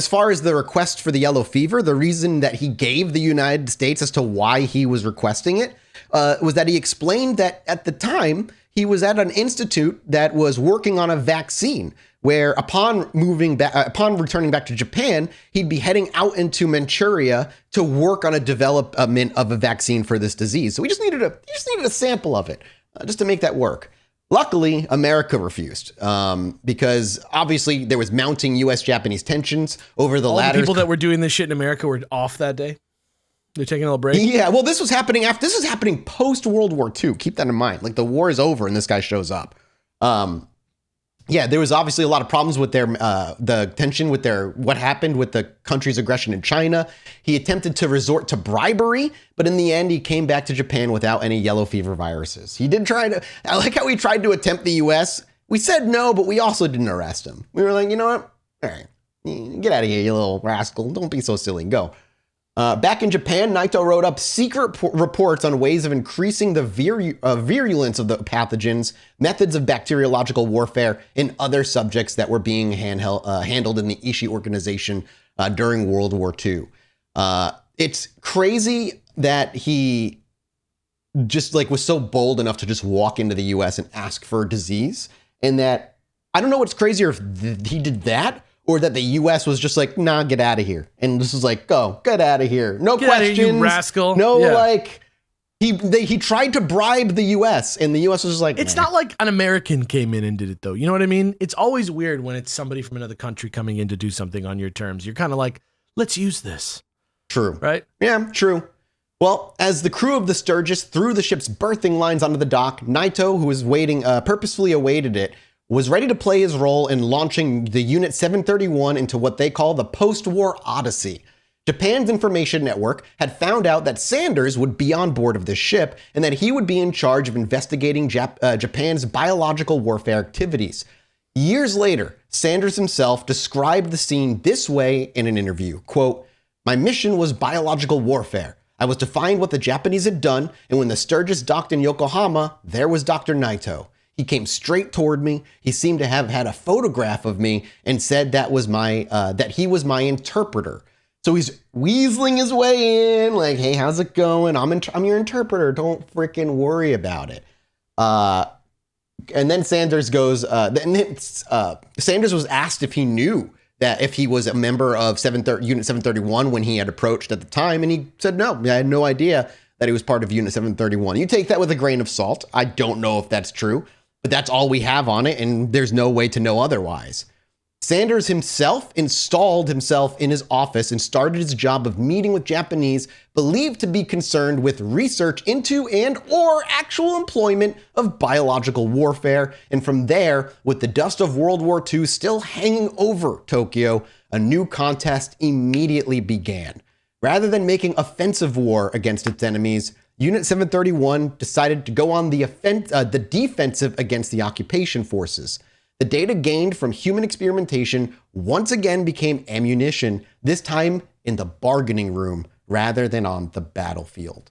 far as the request for the yellow fever, the reason that he gave the United States as to why he was requesting it was that he explained that at the time he was at an institute that was working on a vaccine where upon returning back to Japan, he'd be heading out into Manchuria to work on a development of a vaccine for this disease. So he just needed a sample of it just to make that work. Luckily, America refused because obviously there was mounting U.S.-Japanese tensions over the latter. All the people that were doing this shit in America were off that day. They're taking a little break. Yeah, well, this was happening post World War II. Keep that in mind. Like the war is over and this guy shows up. Yeah, there was obviously a lot of problems with their the tension with what happened with the country's aggression in China. He attempted to resort to bribery, but in the end, he came back to Japan without any yellow fever viruses. He did try to. I like how he tried to attempt the U.S. We said no, but we also didn't arrest him. We were like, you know what? All right, get out of here, you little rascal. Don't be so silly. Go. Back in Japan, Naito wrote up secret reports on ways of increasing the virulence of the pathogens, methods of bacteriological warfare, and other subjects that were being handled in the Ishii organization during World War II. It's crazy that he just like was so bold enough to just walk into the U.S. and ask for a disease, and that I don't know what's crazier if he did that, or that the U.S. was just like, nah, get out of here. And this is like, go, get out of here. No get questions. Out of here, you rascal. No, like, he tried to bribe the U.S. and the U.S. was just like, it's not like an American came in and did it, though. You know what I mean? It's always weird when it's somebody from another country coming in to do something on your terms. You're kind of like, let's use this. True. Right? Yeah, true. Well, as the crew of the Sturgis threw the ship's berthing lines onto the dock, Naito, who was purposefully awaited it, was ready to play his role in launching the Unit 731 into what they call the post-war Odyssey. Japan's information network had found out that Sanders would be on board of this ship and that he would be in charge of investigating Japan's biological warfare activities. Years later, Sanders himself described the scene this way in an interview, quote, "My mission was biological warfare. I was to find what the Japanese had done, and when the Sturgis docked in Yokohama, there was Dr. Naito. He came straight toward me. He seemed to have had a photograph of me and said that he was my interpreter. So he's weaseling his way in, like, hey, how's it going? I'm your interpreter. Don't freaking worry about it. And then Sanders goes, Sanders was asked if he knew that if he was a member of Unit 731 when he had approached at the time, and he said no, I had no idea that he was part of Unit 731. You take that with a grain of salt. I don't know if that's true, but that's all we have on it, and there's no way to know otherwise. Sanders himself installed himself in his office and started his job of meeting with Japanese believed to be concerned with research into and or actual employment of biological warfare. And from there, with the dust of World War II still hanging over Tokyo, a new contest immediately began. Rather than making offensive war against its enemies, Unit 731 decided to go on the defensive against the occupation forces. The data gained from human experimentation once again became ammunition, this time in the bargaining room rather than on the battlefield.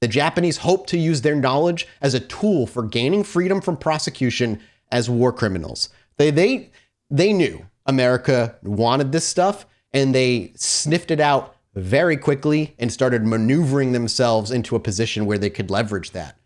The Japanese hoped to use their knowledge as a tool for gaining freedom from prosecution as war criminals. They knew America wanted this stuff, and they sniffed it out very quickly and started maneuvering themselves into a position where they could leverage that.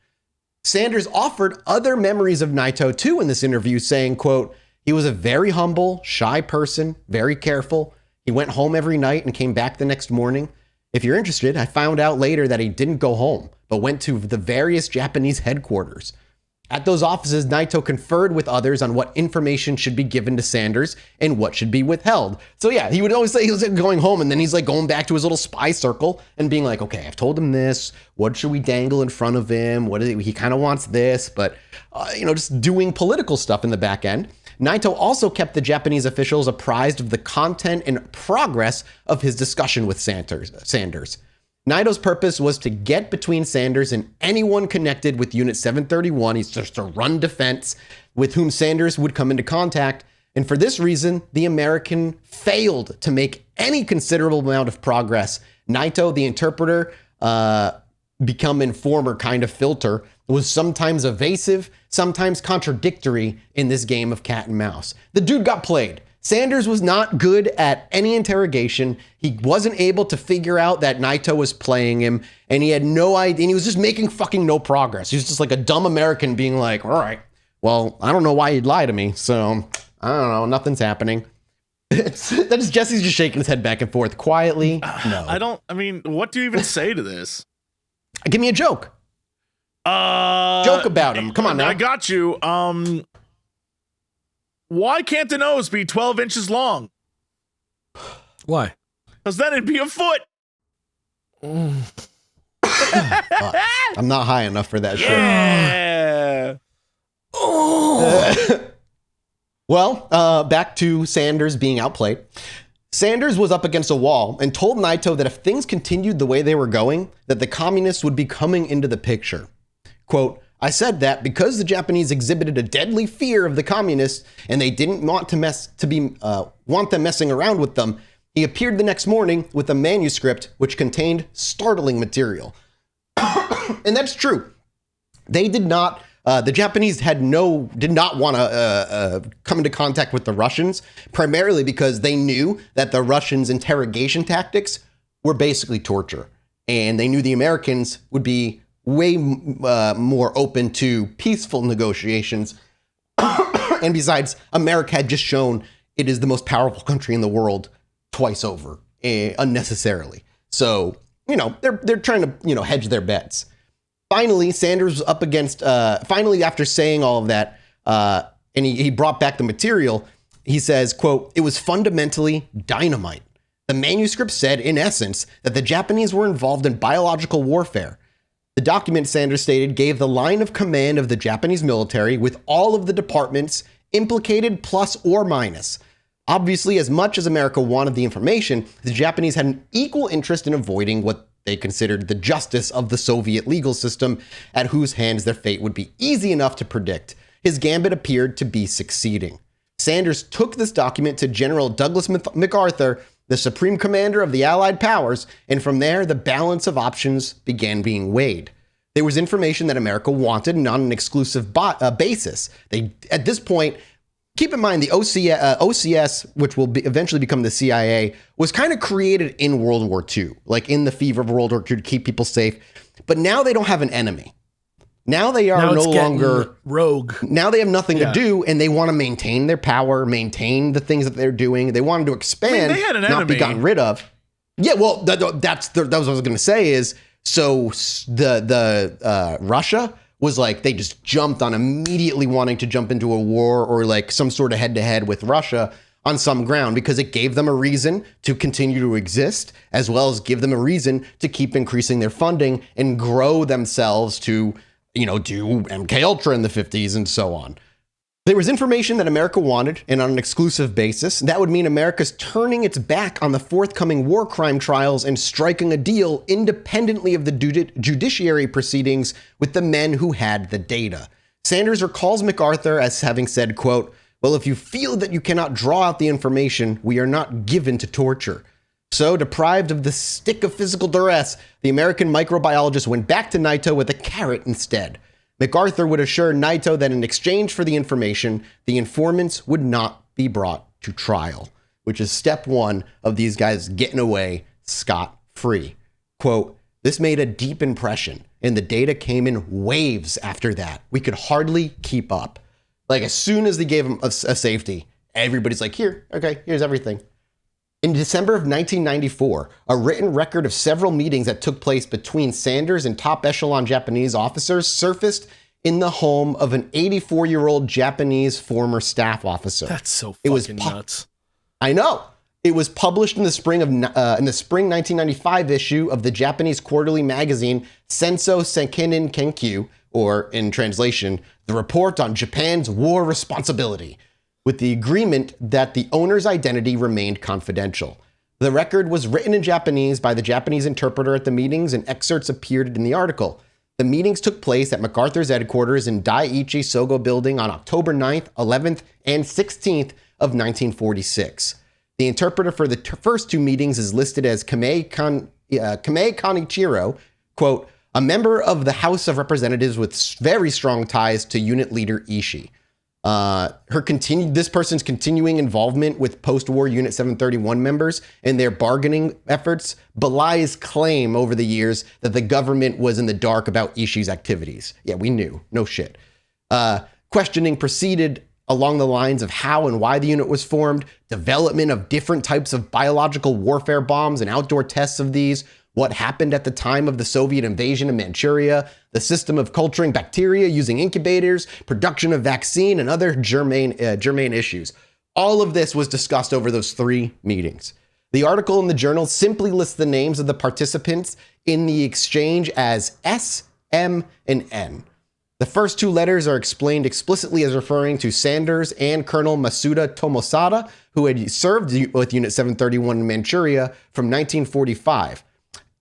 Sanders offered other memories of Naito too in this interview, saying, quote, he was a very humble, shy person, very careful. He went home every night and came back the next morning. If you're interested, I found out later that he didn't go home, but went to the various Japanese headquarters. At those offices, Naito conferred with others on what information should be given to Sanders and what should be withheld. So yeah, he would always say he was going home, and then he's like going back to his little spy circle and being like, okay, I've told him this. What should we dangle in front of him? What is it? He kind of wants this, but just doing political stuff in the back end. Naito also kept the Japanese officials apprised of the content and progress of his discussion with Sanders. Naito's purpose was to get between Sanders and anyone connected with Unit 731. He's just to run defense with whom Sanders would come into contact. And for this reason, the American failed to make any considerable amount of progress. Naito, the interpreter, become informer kind of filter, was sometimes evasive, sometimes contradictory in this game of cat and mouse. The dude got played. Sanders was not good at any interrogation. He wasn't able to figure out that Naito was playing him, and he had no idea, and he was just making fucking no progress. He was just like a dumb American being like, all right, well, I don't know why you'd lie to me, so I don't know, nothing's happening. That is Jesse's just shaking his head back and forth quietly. No. What do you even say to this? Give me a joke. Joke about him. Come on now. I got you. Why can't the nose be 12 inches long? Why? Because then it'd be a foot. I'm not high enough for that shit. Yeah. Well, back to Sanders being outplayed. Sanders was up against a wall and told Naito that if things continued the way they were going, that the communists would be coming into the picture. Quote, I said that because the Japanese exhibited a deadly fear of the communists and they didn't want want them messing around with them, he appeared the next morning with a manuscript which contained startling material. And that's true. They did not, the Japanese did not want to come into contact with the Russians, primarily because they knew that the Russians' interrogation tactics were basically torture. And they knew the Americans would be way more open to peaceful negotiations. And besides, America had just shown it is the most powerful country in the world twice over, unnecessarily. So, they're trying to, hedge their bets. Finally, Sanders was up against, after saying all of that, and he brought back the material, he says, quote, it was fundamentally dynamite. The manuscript said, in essence, that the Japanese were involved in biological warfare. The document, Sanders stated, gave the line of command of the Japanese military with all of the departments implicated plus or minus. Obviously, as much as America wanted the information, the Japanese had an equal interest in avoiding what they considered the justice of the Soviet legal system, at whose hands their fate would be easy enough to predict. His gambit appeared to be succeeding. Sanders took this document to General Douglas MacArthur, the supreme commander of the Allied powers, and from there, the balance of options began being weighed. There was information that America wanted, and on an exclusive basis. At this point, keep in mind the OCS, which will eventually become the CIA, was kind of created in World War II, like in the fever of World War II to keep people safe. But now they don't have an enemy. Now they are no longer rogue. Now they have nothing to do, and they want to maintain their power, maintain the things that they're doing. They wanted to expand, they had an not enemy. be gotten rid of. Yeah, well, that was what I was going to say is, so the Russia was like, they just jumped on immediately wanting to jump into a war or like some sort of head-to-head with Russia on some ground because it gave them a reason to continue to exist, as well as give them a reason to keep increasing their funding and grow themselves to, do MK Ultra in the 50s and so on. There was information that America wanted, and on an exclusive basis, that would mean America's turning its back on the forthcoming war crime trials and striking a deal independently of the judiciary proceedings with the men who had the data. Sanders recalls MacArthur as having said, quote, "Well, if you feel that you cannot draw out the information, we are not given to torture." So, deprived of the stick of physical duress, the American microbiologist went back to Naito with a carrot instead. MacArthur would assure Naito that in exchange for the information, the informants would not be brought to trial, which is step one of these guys getting away scot-free. Quote, "This made a deep impression, and the data came in waves after that. We could hardly keep up." Like, as soon as they gave him a safety, everybody's like, here's everything. In December of 1994, a written record of several meetings that took place between Sanders and top echelon Japanese officers surfaced in the home of an 84-year-old Japanese former staff officer. That's so fucking nuts. I know. It was published in the spring 1995 issue of the Japanese quarterly magazine Senso Senkinin Kenkyu, or in translation, the report on Japan's war responsibility, with the agreement that the owner's identity remained confidential. The record was written in Japanese by the Japanese interpreter at the meetings, and excerpts appeared in the article. The meetings took place at MacArthur's headquarters in Daiichi Sogo Building on October 9th, 11th, and 16th of 1946. The interpreter for the first two meetings is listed as Kamei Kanichiro, quote, "a member of the House of Representatives with very strong ties to unit leader Ishii." This person's continuing involvement with post-war Unit 731 members and their bargaining efforts belies claim over the years that the government was in the dark about Ishii's activities. Yeah, we knew. No shit. Questioning proceeded along the lines of how and why the unit was formed, development of different types of biological warfare bombs and outdoor tests of these, what happened at the time of the Soviet invasion of Manchuria, the system of culturing bacteria using incubators, production of vaccine, and other germane issues. All of this was discussed over those three meetings. The article in the journal simply lists the names of the participants in the exchange as S, M, and N. The first two letters are explained explicitly as referring to Sanders and Colonel Masuda Tomosada, who had served with Unit 731 in Manchuria from 1945.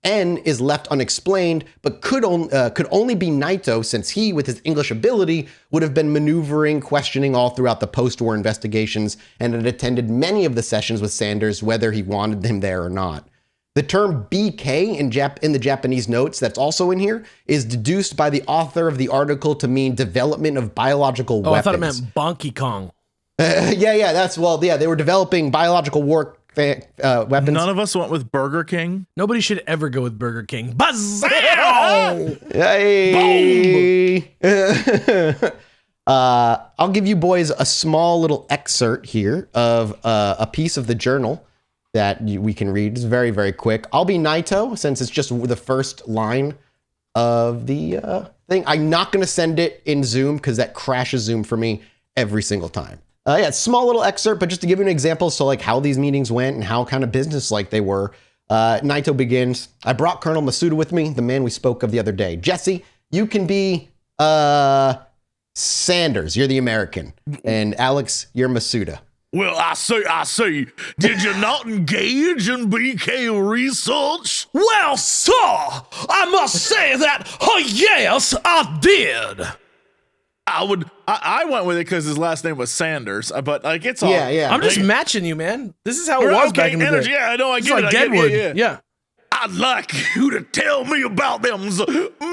N is left unexplained, but could only be Naito, since he, with his English ability, would have been maneuvering, questioning all throughout the post-war investigations and had attended many of the sessions with Sanders, whether he wanted him there or not. The term BK in the Japanese notes that's also in here is deduced by the author of the article to mean development of biological weapons. I thought it meant Bonky Kong. They were developing biological weapons. None of us went with Burger King. Nobody should ever go with Burger King. Buzz! Hey! I'll give you boys a small little excerpt here of a piece of the journal that we can read. It's very, very quick. I'll be Naito, since it's just the first line of the thing. I'm not going to send it in Zoom because that crashes Zoom for me every single time. Small little excerpt, but just to give you an example, so like how these meetings went and how kind of business-like they were. Naito begins, "I brought Colonel Masuda with me, the man we spoke of the other day. Jesse, you can be Sanders, you're the American, and Alex, you're Masuda." Well, I see. Did you not engage in BK research? Well, sir, I must say that, yes, I did. I I went with it because his last name was Sanders, but like it's all Yeah. I'm just matching you, man. This is how it was back in the day. Yeah, I know. I It's get like it. I get it, Deadwood. Yeah. I'd like you to tell me about them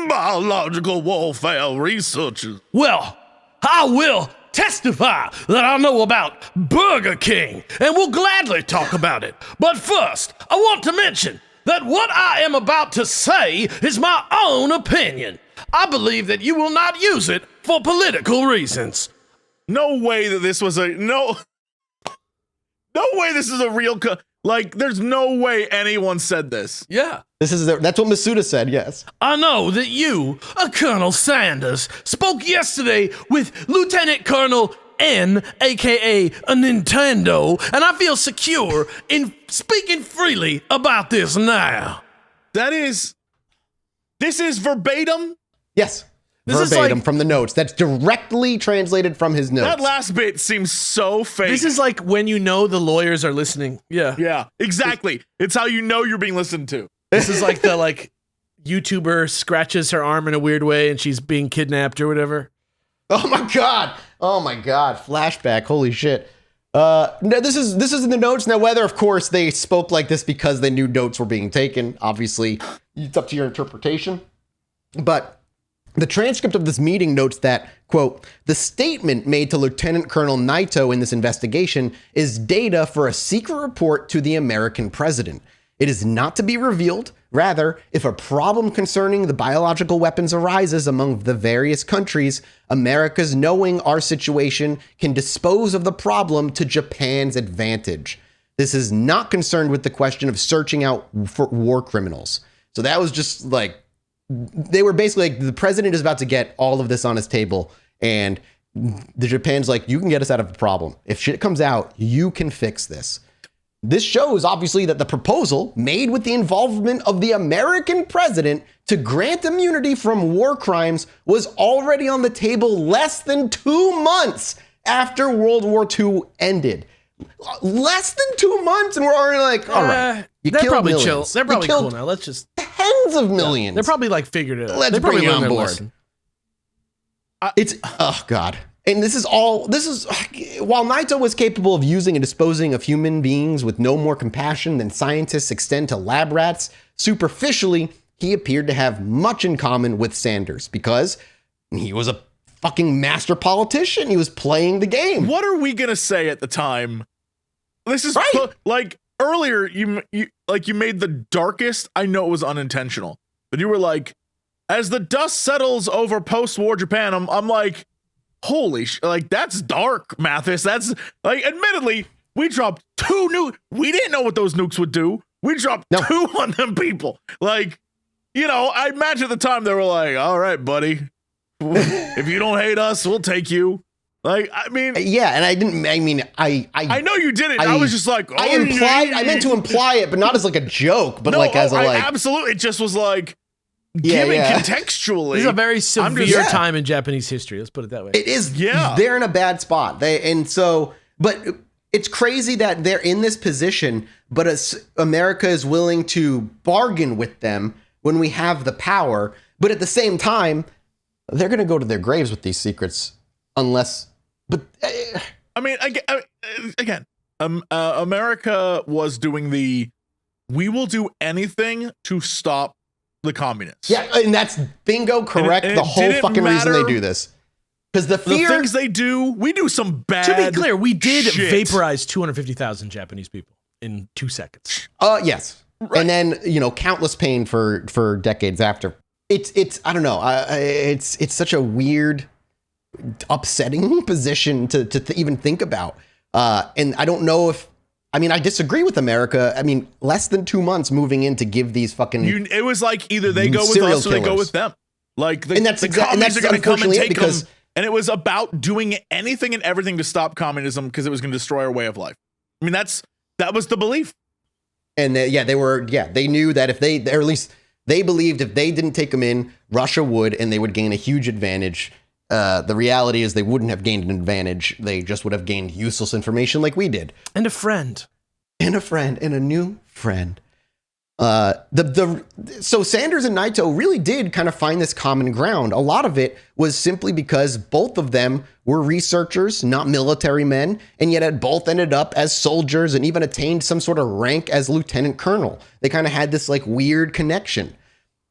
biological warfare researchers. Well, I will testify that I know about Burger King and will gladly talk about it. But first, I want to mention that what I am about to say is my own opinion. I believe that you will not use it for political reasons. No way that this was no way this is a real like there's no way anyone said this. Yeah. That's what Masuda said, yes. I know that you, Colonel Sanders, spoke yesterday with Lieutenant Colonel N, aka a Nintendo, and I feel secure in speaking freely about this now. This is verbatim. Yes. This is Verbatim like- from the notes. That's directly translated from his notes. That last bit seems so fake. This is like when you know the lawyers are listening. Yeah. yeah, exactly. It's how you know you're being listened to. This is like the YouTuber scratches her arm in a weird way and she's being kidnapped or whatever. Oh my god. Flashback. Holy shit. No, this is in the notes. Now, whether, of course, they spoke like this because they knew notes were being taken, obviously, it's up to your interpretation. But the transcript of this meeting notes that, quote, the statement made to Lieutenant Colonel Naito in this investigation is data for a secret report to the American president. It is not to be revealed. Rather, if a problem concerning the biological weapons arises among the various countries, America's knowing our situation can dispose of the problem to Japan's advantage. This is not concerned with the question of searching out for war criminals. So that was just like, they were basically like, the president is about to get all of this on his table, and the Japan's like, you can get us out of the problem. If shit comes out, you can fix this. This shows, obviously, that the proposal made with the involvement of the American president to grant immunity from war crimes was already on the table less than 2 months after World War II ended. Less than 2 months, and we're already like, all right, you they're killed probably millions. chill. They're probably You killed cool now. Let's just. tens of millions. They're probably figured it out. Let's They probably bring you learned on their board. lesson. Oh God. And this is while Naito was capable of using and disposing of human beings with no more compassion than scientists extend to lab rats, superficially, he appeared to have much in common with Sanders because he was a fucking master politician. He was playing the game. What are we gonna say at the time? This is Right. like earlier you made the darkest. I know it was unintentional, but you were like, as the dust settles over post-war Japan, I'm like, holy like that's dark, Mathis. That's like, admittedly, we dropped 2 nukes. We didn't know what those nukes would do. We dropped 2 on them people. Like, I imagine at the time they were like, all right, buddy, if you don't hate us, we'll take you. Like, I mean, Yeah, and I know you did it. I was just like, I meant to imply it, but not as like a joke, but absolutely. It just was like, giving contextually. This is a very severe Yeah. time in Japanese history. Let's put it that way. It is. Yeah. They're in a bad spot. But it's crazy that they're in this position, but America is willing to bargain with them when we have the power. But at the same time, they're going to go to their graves with these secrets unless. But I mean, again, America was doing we will do anything to stop the communists. yeah, and that's bingo correct. And it the whole didn't fucking reason they matter- do this. Because the The fear. things they do, we do some bad. To be clear, we did shit. vaporize 250,000 Japanese people in 2 seconds. Yes. And then, countless pain for decades after. It's I don't know. It's such a weird, upsetting position to even think about. And I don't know if, I disagree with America. Less than 2 months moving in to give these fucking. It was like either they go with serial us or they go killers. with them. Like And that's the exact- and commies that's are going to come and unfortunately it, take because- them. And it was about doing anything and everything to stop communism because it was going to destroy our way of life. That was the belief. And they knew that if they, or at least they believed if they didn't take them in, Russia would, and they would gain a huge advantage. The reality is they wouldn't have gained an advantage. They just would have gained useless information like we did. And a friend. And a friend, and a new friend. So Sanders and Naito really did kind of find this common ground. A lot of it was simply because both of them were researchers, not military men, and yet had both ended up as soldiers and even attained some sort of rank as lieutenant colonel. They kind of had this like weird connection.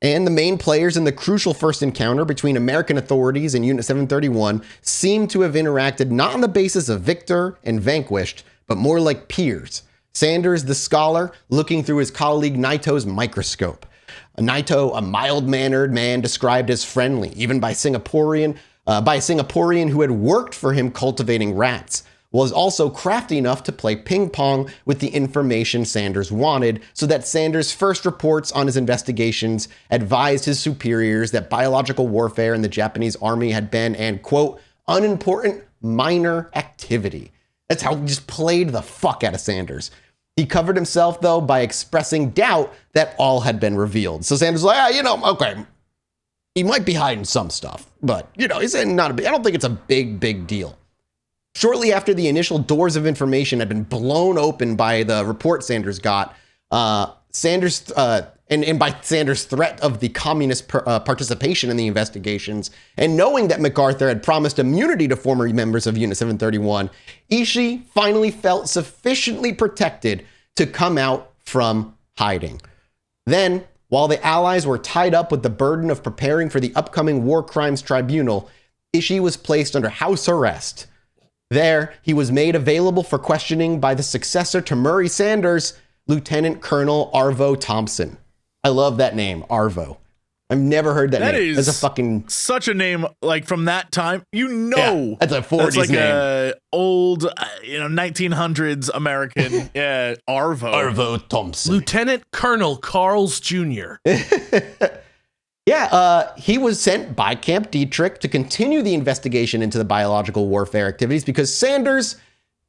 And the main players in the crucial first encounter between American authorities and Unit 731 seem to have interacted not on the basis of victor and vanquished, but more like peers. Sanders, the scholar, looking through his colleague Naito's microscope. Naito, a mild-mannered man described as friendly, even by a Singaporean who had worked for him cultivating rats, was also crafty enough to play ping pong with the information Sanders wanted, so that Sanders' first reports on his investigations advised his superiors that biological warfare in the Japanese army had been an, quote, unimportant minor activity. That's how he just played the fuck out of Sanders. He covered himself, though, by expressing doubt that all had been revealed. So Sanders was like, okay, he might be hiding some stuff, but, he's saying I don't think it's a big deal. Shortly after the initial doors of information had been blown open by the report Sanders got, Sanders, and by Sanders' threat of the communist participation in the investigations, and knowing that MacArthur had promised immunity to former members of Unit 731, Ishii finally felt sufficiently protected to come out from hiding. Then, while the Allies were tied up with the burden of preparing for the upcoming War Crimes Tribunal, Ishii was placed under house arrest. There, he was made available for questioning by the successor to Murray Sanders, Lieutenant Colonel Arvo Thompson. I love that name, Arvo. I've never heard that name. That's a fucking such a name like from that time. Yeah, that's a 40s that's like name. A old 1900s American. Yeah, Arvo Thompson. Lieutenant Colonel Carls Jr. He was sent by Camp Dietrich to continue the investigation into the biological warfare activities because Sanders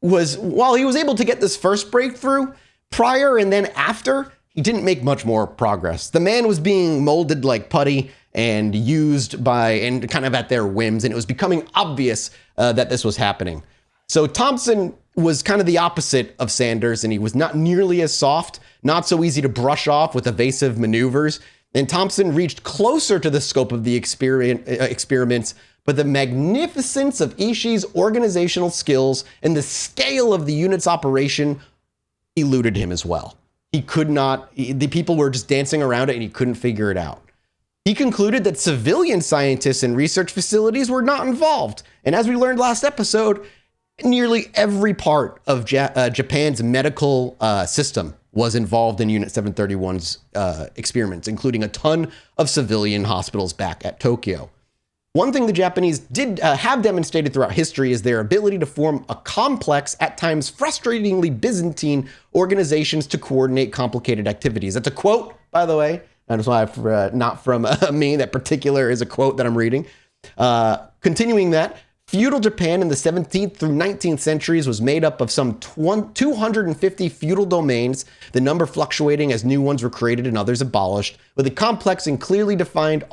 while he was able to get this first breakthrough, prior and then after, he didn't make much more progress. The man was being molded like putty and used and kind of at their whims, and it was becoming obvious that this was happening. So Thompson was kind of the opposite of Sanders, and he was not nearly as soft, not so easy to brush off with evasive maneuvers. And Thompson reached closer to the scope of the experiments, but the magnificence of Ishii's organizational skills and the scale of the unit's operation eluded him as well. He could not, the people were just dancing around it and he couldn't figure it out. He concluded that civilian scientists and research facilities were not involved. And as we learned last episode, nearly every part of Japan's medical system was involved in Unit 731's experiments, including a ton of civilian hospitals back at Tokyo. One thing the Japanese did have demonstrated throughout history is their ability to form a complex, at times frustratingly Byzantine organizations to coordinate complicated activities. That's a quote, by the way. That's why not from me. That particular is a quote that I'm reading. Continuing that, feudal Japan in the 17th through 19th centuries was made up of some 250 feudal domains, the number fluctuating as new ones were created and others abolished, with a complex and clearly defined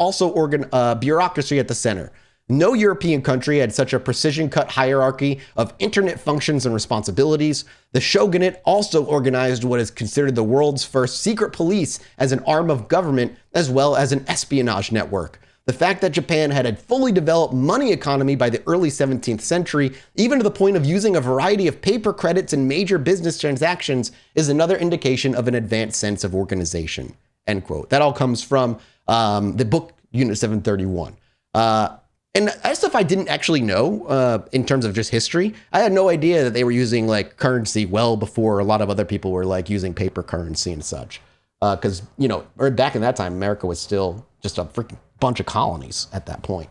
bureaucracy at the center. No European country had such a precision-cut hierarchy of internet functions and responsibilities. The shogunate also organized what is considered the world's first secret police as an arm of government, as well as an espionage network. The fact that Japan had a fully developed money economy by the early 17th century, even to the point of using a variety of paper credits in major business transactions, is another indication of an advanced sense of organization. End quote. That all comes from the book Unit 731. And that stuff I didn't actually know in terms of just history. I had no idea that they were using like currency well before a lot of other people were like using paper currency and such. Because, or back in that time, America was still just a freaking bunch of colonies at that point.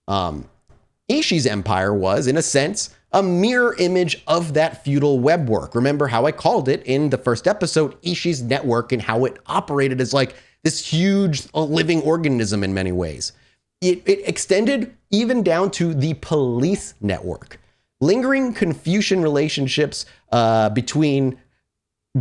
Ishii's empire was, in a sense, a mirror image of that feudal webwork. Remember how I called it in the first episode, Ishii's network, and how it operated as like this huge living organism in many ways. It extended even down to the police network. Lingering Confucian relationships between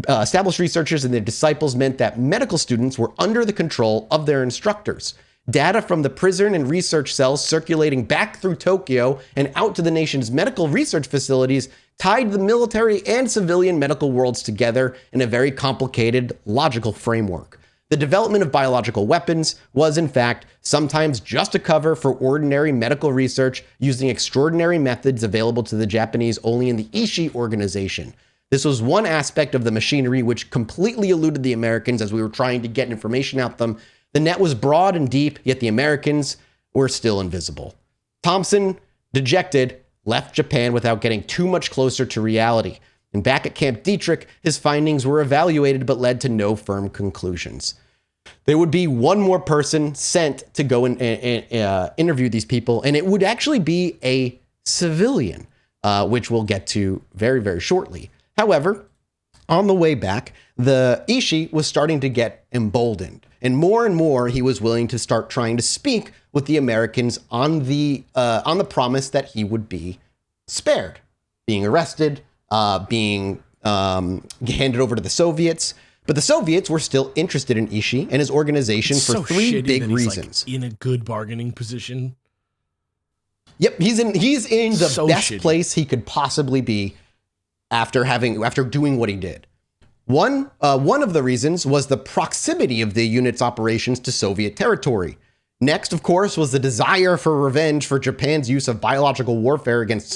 established researchers and their disciples meant that medical students were under the control of their instructors. Data from the prison and research cells circulating back through Tokyo and out to the nation's medical research facilities tied the military and civilian medical worlds together in a very complicated logical framework. The development of biological weapons was, in fact, sometimes just a cover for ordinary medical research using extraordinary methods available to the Japanese only in the Ishii organization. This was one aspect of the machinery which completely eluded the Americans as we were trying to get information out them. The net was broad and deep, yet the Americans were still invisible. Thompson, dejected, left Japan without getting too much closer to reality. And back at Camp Dietrich, his findings were evaluated but led to no firm conclusions. There would be one more person sent to go and interview these people, and it would actually be a civilian, which we'll get to very, very shortly. However, on the way back, the Ishii was starting to get emboldened, and more he was willing to start trying to speak with the Americans on the promise that he would be spared, being arrested, being handed over to the Soviets. But the Soviets were still interested in Ishii and his organization for three big reasons. Like in a good bargaining position. Yep, he's in the best place he could possibly be after doing what he did. One of the reasons was the proximity of the unit's operations to Soviet territory. Next, of course, was the desire for revenge for Japan's use of biological warfare against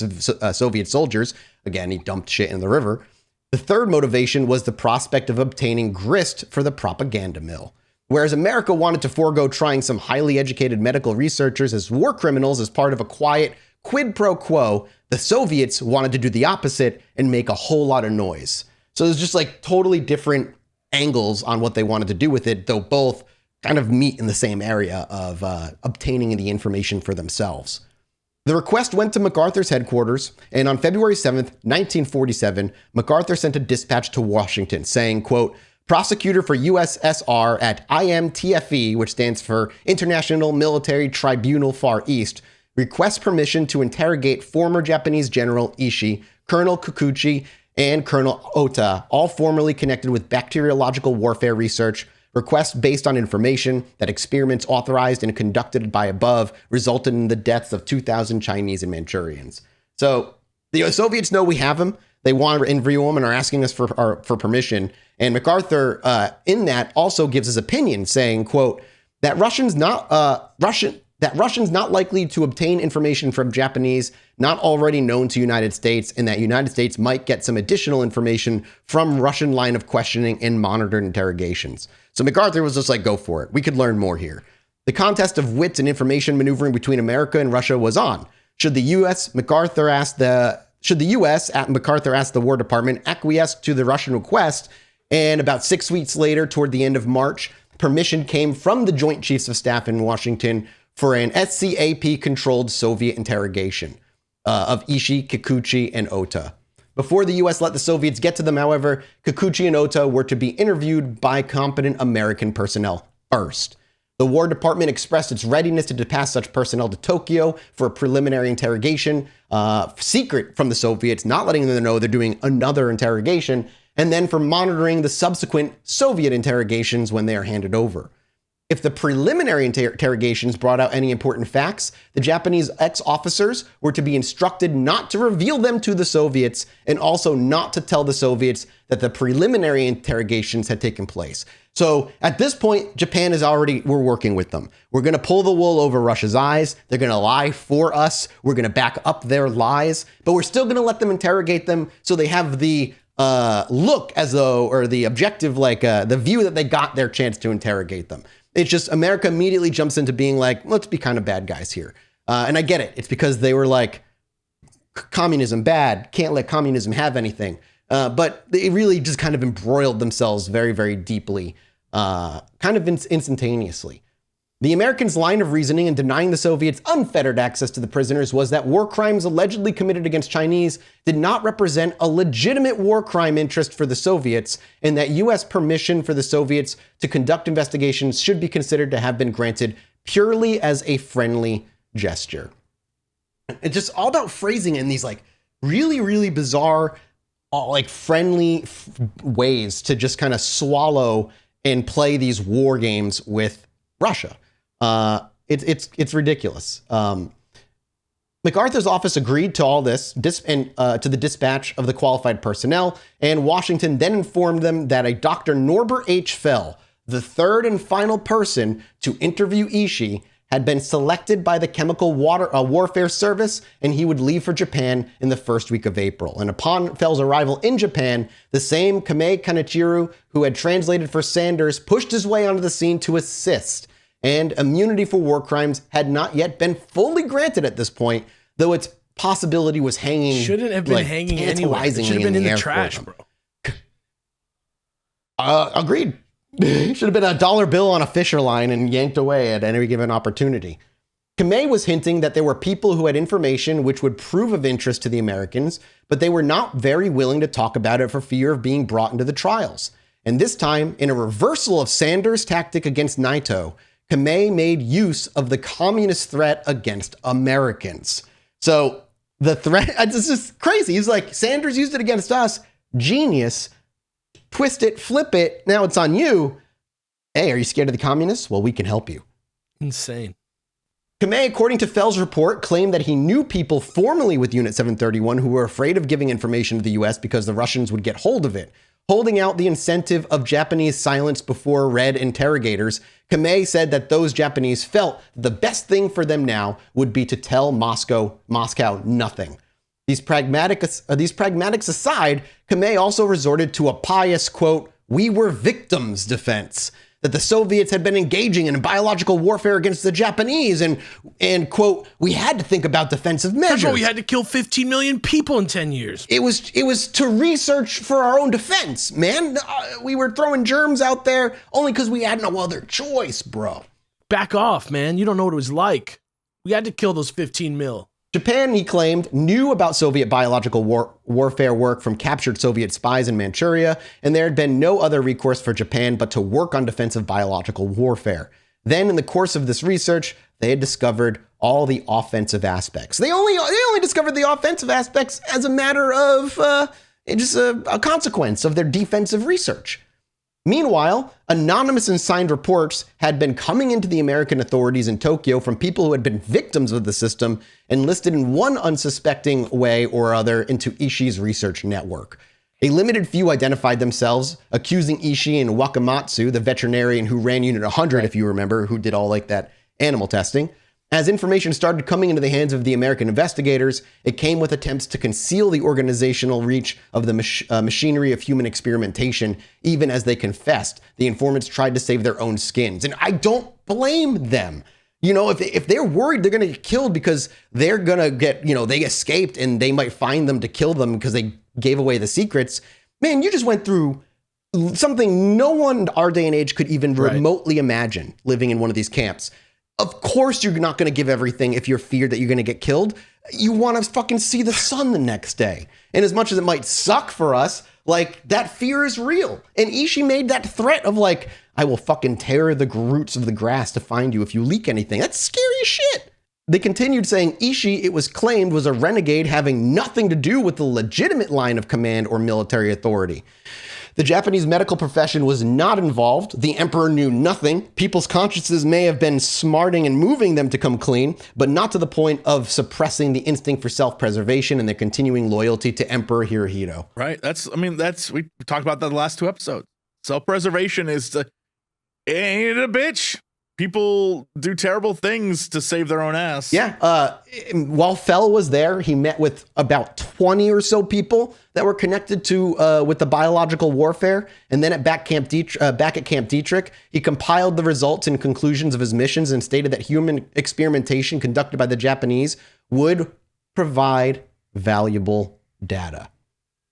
Soviet soldiers. Again, he dumped shit in the river. The third motivation was the prospect of obtaining grist for the propaganda mill. Whereas America wanted to forego trying some highly educated medical researchers as war criminals as part of a quiet quid pro quo, the Soviets wanted to do the opposite and make a whole lot of noise. So there's just like totally different angles on what they wanted to do with it, though both kind of meet in the same area of obtaining the information for themselves. The request went to MacArthur's headquarters, and on February 7th, 1947, MacArthur sent a dispatch to Washington saying, quote, prosecutor for USSR at IMTFE, which stands for International Military Tribunal Far East, requests permission to interrogate former Japanese General Ishii, Colonel Kikuchi, and Colonel Ota, all formerly connected with bacteriological warfare research. Requests based on information that experiments authorized and conducted by above resulted in the deaths of 2,000 Chinese and Manchurians. So the Soviets know we have him. They want to interview him and are asking us for permission. And MacArthur, in that, also gives his opinion, saying, quote, that Russians not likely to obtain information from Japanese not already known to United States, and that United States might get some additional information from Russian line of questioning and monitored interrogations. So MacArthur was just like, go for it. We could learn more here. The contest of wits and information maneuvering between America and Russia was on. Should the U.S. at MacArthur ask the War Department acquiesce to the Russian request, and about 6 weeks later, toward the end of March, permission came from the Joint Chiefs of Staff in Washington for an SCAP-controlled Soviet interrogation of Ishii, Kikuchi, and Ota. Before the U.S. let the Soviets get to them, however, Kikuchi and Ota were to be interviewed by competent American personnel first. The War Department expressed its readiness to pass such personnel to Tokyo for a preliminary interrogation, secret from the Soviets, not letting them know they're doing another interrogation, and then for monitoring the subsequent Soviet interrogations when they are handed over. If the preliminary interrogations brought out any important facts, the Japanese ex-officers were to be instructed not to reveal them to the Soviets and also not to tell the Soviets that the preliminary interrogations had taken place. So at this point, Japan is we're working with them. We're going to pull the wool over Russia's eyes. They're going to lie for us. We're going to back up their lies, but we're still going to let them interrogate them so they have the look as though, or the objective, the view that they got their chance to interrogate them. It's just America immediately jumps into being like, let's be kind of bad guys here. And I get it. It's because they were like, communism bad, can't let communism have anything. But they really just kind of embroiled themselves very, very deeply, kind of instantaneously. The Americans' line of reasoning in denying the Soviets unfettered access to the prisoners was that war crimes allegedly committed against Chinese did not represent a legitimate war crime interest for the Soviets, and that U.S. permission for the Soviets to conduct investigations should be considered to have been granted purely as a friendly gesture. It's just all about phrasing in these like really, really bizarre, friendly ways to just kind of swallow and play these war games with Russia. It's ridiculous. MacArthur's office agreed to all this and to the dispatch of the qualified personnel, and Washington then informed them that a Dr. Norbert H. Fell, the third and final person to interview Ishii, had been selected by the Chemical Warfare Service, and he would leave for Japan in the first week of April. And upon Fell's arrival in Japan, the same Kamei Kanichiru, who had translated for Sanders, pushed his way onto the scene to assist. And immunity for war crimes had not yet been fully granted at this point, though its possibility was hanging. Shouldn't have been hanging anyway. It should have been in the trash, bro. Agreed. Should have been a dollar bill on a Fisher line and yanked away at any given opportunity. Kamei was hinting that there were people who had information which would prove of interest to the Americans, but they were not very willing to talk about it for fear of being brought into the trials. And this time, in a reversal of Sanders' tactic against Naito, Kamei made use of the communist threat against Americans. So the threat, this is crazy. He's like, Sanders used it against us. Genius. Twist it, flip it. Now it's on you. Hey, are you scared of the communists? Well, we can help you. Insane. Kamei, according to Fell's report, claimed that he knew people formerly with Unit 731 who were afraid of giving information to the US because the Russians would get hold of it. Holding out the incentive of Japanese silence before red interrogators, Kamei said that those Japanese felt the best thing for them now would be to tell Moscow nothing. These pragmatics aside, Kamei also resorted to a pious, quote, "we were victims" defense, that the Soviets had been engaging in biological warfare against the Japanese and quote, "we had to think about defensive measures." That's why we had to kill 15 million people in 10 years. It was to research for our own defense, man. We were throwing germs out there only because we had no other choice, bro. Back off, man. You don't know what it was like. We had to kill those 15 mil. Japan, he claimed, knew about Soviet biological warfare work from captured Soviet spies in Manchuria, and there had been no other recourse for Japan but to work on defensive biological warfare. Then, in the course of this research, they had discovered all the offensive aspects. They only discovered the offensive aspects as a matter of just a consequence of their defensive research. Meanwhile, anonymous and signed reports had been coming into the American authorities in Tokyo from people who had been victims of the system and listed in one unsuspecting way or other into Ishii's research network. A limited few identified themselves, accusing Ishii and Wakamatsu, the veterinarian who ran Unit 100, if you remember, who did all like that animal testing. As information started coming into the hands of the American investigators, it came with attempts to conceal the organizational reach of the machinery of human experimentation. Even as they confessed, the informants tried to save their own skins. And I don't blame them. You know, if they're worried they're going to get killed because they're going to get, they escaped and they might find them to kill them because they gave away the secrets. Man, you just went through something no one in our day and age could even remotely imagine living in one of these camps. Of course, you're not going to give everything if you're feared that you're going to get killed. You want to fucking see the sun the next day. And as much as it might suck for us, like, that fear is real. And Ishii made that threat of like, I will fucking tear the roots of the grass to find you if you leak anything. That's scary as shit. They continued saying Ishii, it was claimed, was a renegade having nothing to do with the legitimate line of command or military authority. The Japanese medical profession was not involved. The emperor knew nothing. People's consciences may have been smarting and moving them to come clean, but not to the point of suppressing the instinct for self-preservation and their continuing loyalty to Emperor Hirohito. Right. We talked about that the last two episodes. Self-preservation ain't a bitch. People do terrible things to save their own ass. Yeah. While Fell was there, he met with about 20 or so people that were connected to with the biological warfare. And then back at Camp Dietrich, he compiled the results and conclusions of his missions and stated that human experimentation conducted by the Japanese would provide valuable data.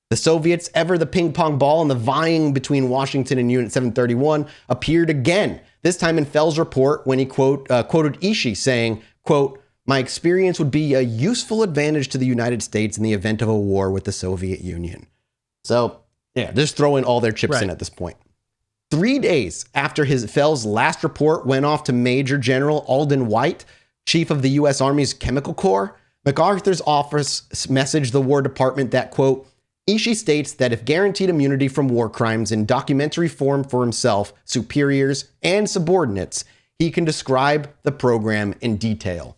The Soviets, ever the ping pong ball and the vying between Washington and Unit 731, appeared again, this time in Fell's report when he quoted Ishii saying, quote, "My experience would be a useful advantage to the United States in the event of a war with the Soviet Union." So, yeah, just throwing all their chips in at this point. 3 days after Fell's last report went off to Major General Alden White, chief of the U.S. Army's Chemical Corps, MacArthur's office messaged the War Department that, quote, Ishii states that if guaranteed immunity from war crimes in documentary form for himself, superiors, and subordinates, he can describe the program in detail.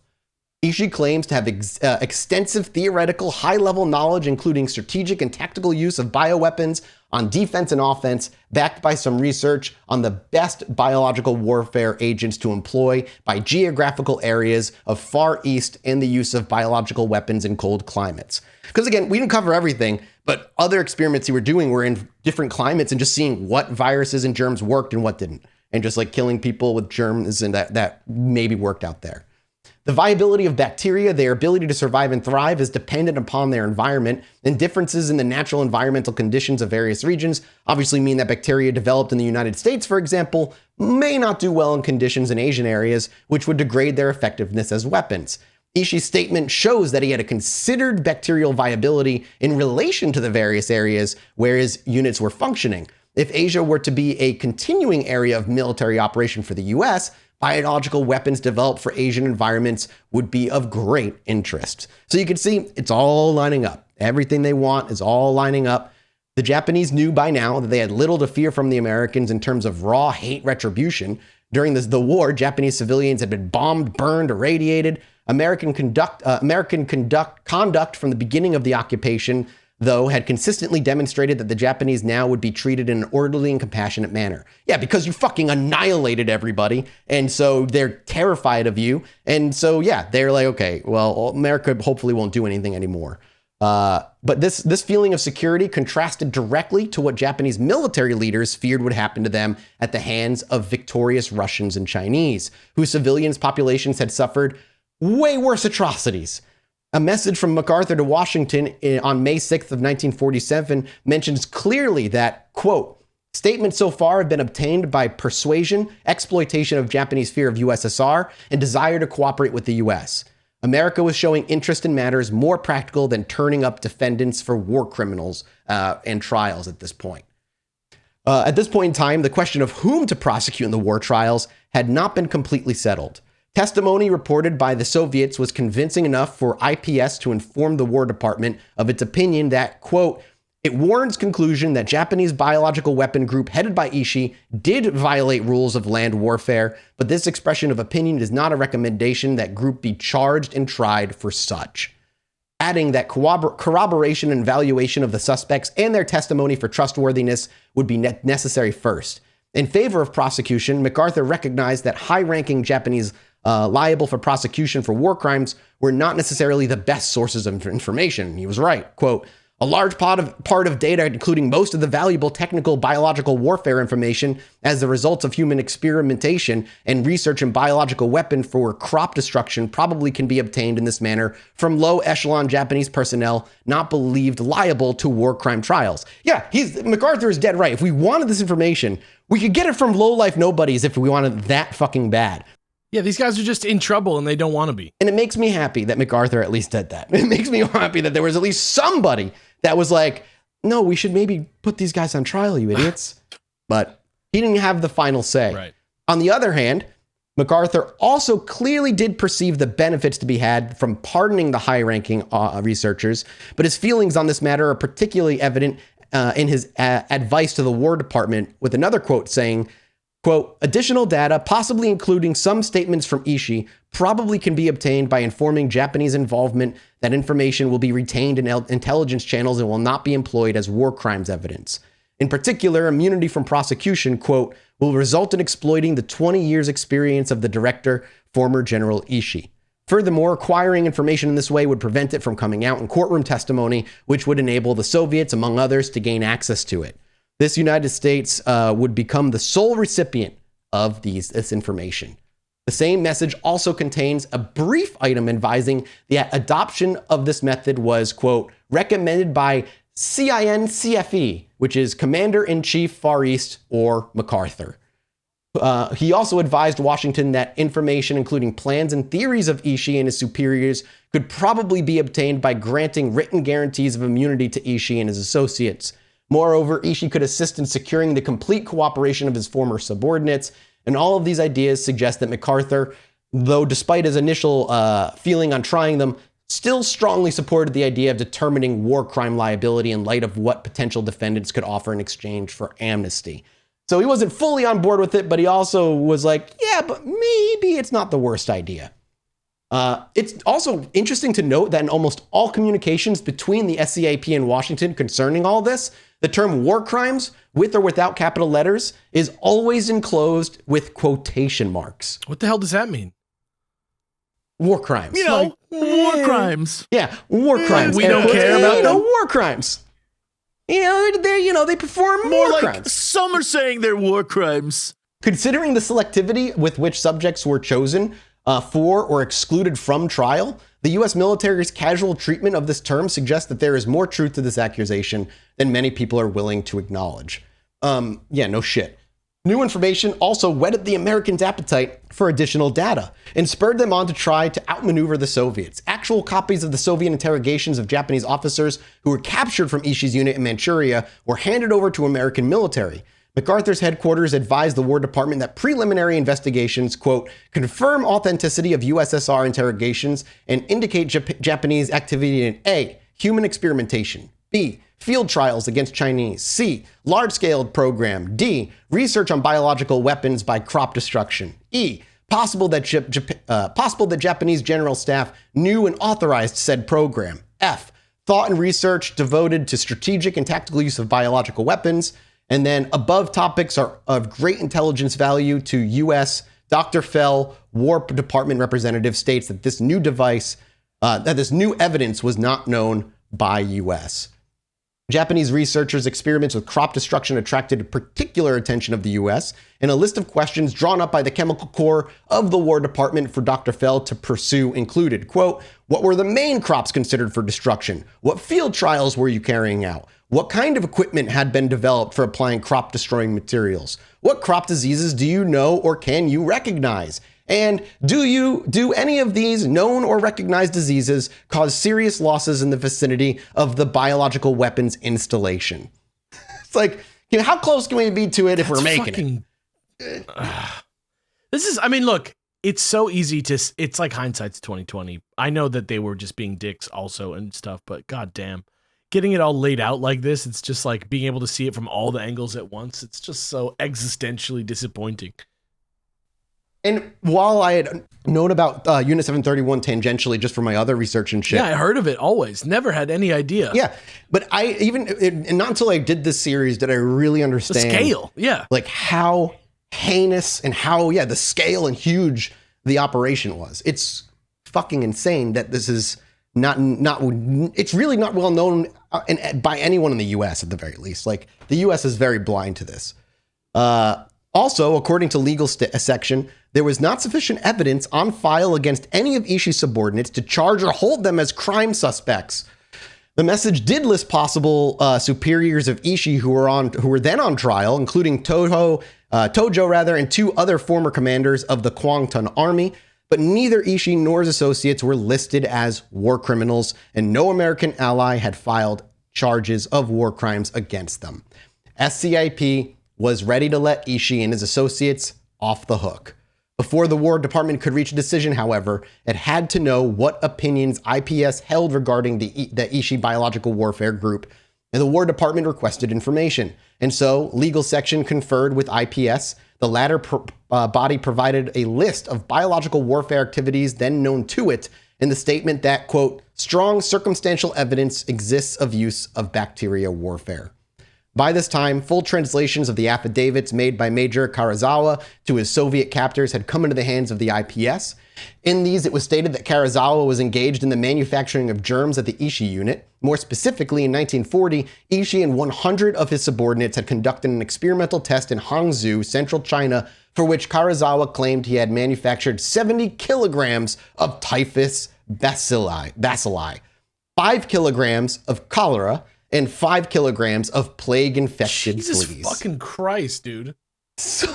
Ishii claims to have extensive theoretical high-level knowledge, including strategic and tactical use of bioweapons on defense and offense, backed by some research on the best biological warfare agents to employ by geographical areas of Far East and the use of biological weapons in cold climates. Because again, we didn't cover everything, but other experiments he were doing were in different climates and just seeing what viruses and germs worked and what didn't. And just like killing people with germs and that maybe worked out there. The viability of bacteria, their ability to survive and thrive, is dependent upon their environment, and differences in the natural environmental conditions of various regions obviously mean that bacteria developed in the United States, for example, may not do well in conditions in Asian areas, which would degrade their effectiveness as weapons. Ishii's statement shows that he had a considered bacterial viability in relation to the various areas where his units were functioning. If Asia were to be a continuing area of military operation for the US, biological weapons developed for Asian environments would be of great interest. So you can see it's all lining up. Everything they want is all lining up. The Japanese knew by now that they had little to fear from the Americans in terms of raw hate retribution. During the war, Japanese civilians had been bombed, burned, irradiated. American conduct from the beginning of the occupation, though, had consistently demonstrated that the Japanese now would be treated in an orderly and compassionate manner. Yeah, because you fucking annihilated everybody, and so they're terrified of you. And so, yeah, they're like, okay, well, America hopefully won't do anything anymore. But this feeling of security contrasted directly to what Japanese military leaders feared would happen to them at the hands of victorious Russians and Chinese, whose civilians' populations had suffered way worse atrocities. A message from MacArthur to Washington on May 6th of 1947 mentions clearly that, quote, statements so far have been obtained by persuasion, exploitation of Japanese fear of USSR, and desire to cooperate with the US. America was showing interest in matters more practical than turning up defendants for war criminals and trials at this point. At this point in time, the question of whom to prosecute in the war trials had not been completely settled. Testimony reported by the Soviets was convincing enough for IPS to inform the War Department of its opinion that, quote, it warrants conclusion that Japanese biological weapon group headed by Ishii did violate rules of land warfare, but this expression of opinion is not a recommendation that group be charged and tried for such. Adding that corroboration and evaluation of the suspects and their testimony for trustworthiness would be necessary first. In favor of prosecution, MacArthur recognized that high-ranking Japanese liable for prosecution for war crimes were not necessarily the best sources of information. He was right. Quote, a large part of data, including most of the valuable technical biological warfare information as the results of human experimentation and research in biological weapon for crop destruction, probably can be obtained in this manner from low echelon Japanese personnel not believed liable to war crime trials. Yeah, MacArthur is dead right. If we wanted this information, we could get it from low-life nobodies if we wanted that fucking bad. Yeah, these guys are just in trouble and they don't want to be. And it makes me happy that MacArthur at least did that. It makes me happy that there was at least somebody that was like, no, we should maybe put these guys on trial, you idiots. But he didn't have the final say. Right. On the other hand, MacArthur also clearly did perceive the benefits to be had from pardoning the high-ranking researchers, but his feelings on this matter are particularly evident in his advice to the War Department, with another quote saying, quote, additional data, possibly including some statements from Ishii, probably can be obtained by informing Japanese involvement that information will be retained in intelligence channels and will not be employed as war crimes evidence. In particular, immunity from prosecution, quote, will result in exploiting the 20 years experience of the director, former General Ishii. Furthermore, acquiring information in this way would prevent it from coming out in courtroom testimony, which would enable the Soviets, among others, to gain access to it. This United States would become the sole recipient of this information. The same message also contains a brief item advising the adoption of this method was, quote, recommended by CINCFE, which is Commander-in-Chief Far East, or MacArthur. He also advised Washington that information, including plans and theories of Ishii and his superiors, could probably be obtained by granting written guarantees of immunity to Ishii and his associates. Moreover, Ishii could assist in securing the complete cooperation of his former subordinates, and all of these ideas suggest that MacArthur, though despite his initial feeling on trying them, still strongly supported the idea of determining war crime liability in light of what potential defendants could offer in exchange for amnesty. So he wasn't fully on board with it, but he also was like, yeah, but maybe it's not the worst idea. It's also interesting to note that in almost all communications between the SCAP and Washington concerning all this, the term war crimes, with or without capital letters, is always enclosed with quotation marks. What the hell does that mean? War crimes. You know, war crimes. Yeah, war crimes. We don't care about them? war crimes. They perform More war like crimes. some are saying they're war crimes. Considering the selectivity with which subjects were chosen for or excluded from trial, the U.S. military's casual treatment of this term suggests that there is more truth to this accusation than many people are willing to acknowledge. Yeah, no shit. New information also whetted the Americans' appetite for additional data and spurred them on to try to outmaneuver the Soviets. Actual copies of the Soviet interrogations of Japanese officers who were captured from Ishii's unit in Manchuria were handed over to American military. MacArthur's headquarters advised the War Department that preliminary investigations, quote, confirm authenticity of USSR interrogations and indicate Japanese activity in A, human experimentation, B, field trials against Chinese, C, large-scale program, D, research on biological weapons by crop destruction, E, possible that Japanese general staff knew and authorized said program, F, thought and research devoted to strategic and tactical use of biological weapons. And then above topics are of great intelligence value to U.S. Dr. Fell, War Department representative, states that this new evidence was not known by U.S. Japanese researchers' experiments with crop destruction attracted particular attention of the U.S., and a list of questions drawn up by the Chemical Corps of the War Department for Dr. Fell to pursue included, quote, what were the main crops considered for destruction? What field trials were you carrying out? What kind of equipment had been developed for applying crop-destroying materials? What crop diseases do you know or can you recognize? And do any of these known or recognized diseases cause serious losses in the vicinity of the biological weapons installation? It's like, how close can we be to it if we're making it? Look, it's so easy it's like hindsight's 2020. I know that they were just being dicks also and stuff, but goddamn. Getting it all laid out like this, it's just like being able to see it from all the angles at once. It's just so existentially disappointing. And while I had known about Unit 731 tangentially just from my other research and shit. Yeah, I heard of it always. Never had any idea. Yeah, but and not until I did this series did I really understand the scale. Yeah, like how heinous and how the scale and huge the operation was. It's fucking insane that this is not. It's really not well known by anyone in the U.S. at the very least. Like the U.S. is very blind to this. Also, according to legal section, there was not sufficient evidence on file against any of Ishii's subordinates to charge or hold them as crime suspects. The message did list possible superiors of Ishii who were then on trial, including Tojo, and two other former commanders of the Kwangtung Army, but neither Ishii nor his associates were listed as war criminals, and no American ally had filed charges of war crimes against them. SCIP was ready to let Ishii and his associates off the hook. Before the War Department could reach a decision, however, it had to know what opinions IPS held regarding the Ishii Biological Warfare Group, and the War Department requested information. And so, legal section conferred with IPS. The latter body provided a list of biological warfare activities then known to it in the statement that, quote, strong circumstantial evidence exists of use of bacteria warfare. By this time, full translations of the affidavits made by Major Karazawa to his Soviet captors had come into the hands of the IPS. In these, it was stated that Karazawa was engaged in the manufacturing of germs at the Ishii unit. More specifically, in 1940, Ishii and 100 of his subordinates had conducted an experimental test in Hangzhou, central China, for which Karazawa claimed he had manufactured 70 kilograms of typhus bacilli, 5 kilograms of cholera, and 5 kilograms of plague-infected fleas. Jesus fucking Christ, dude. So,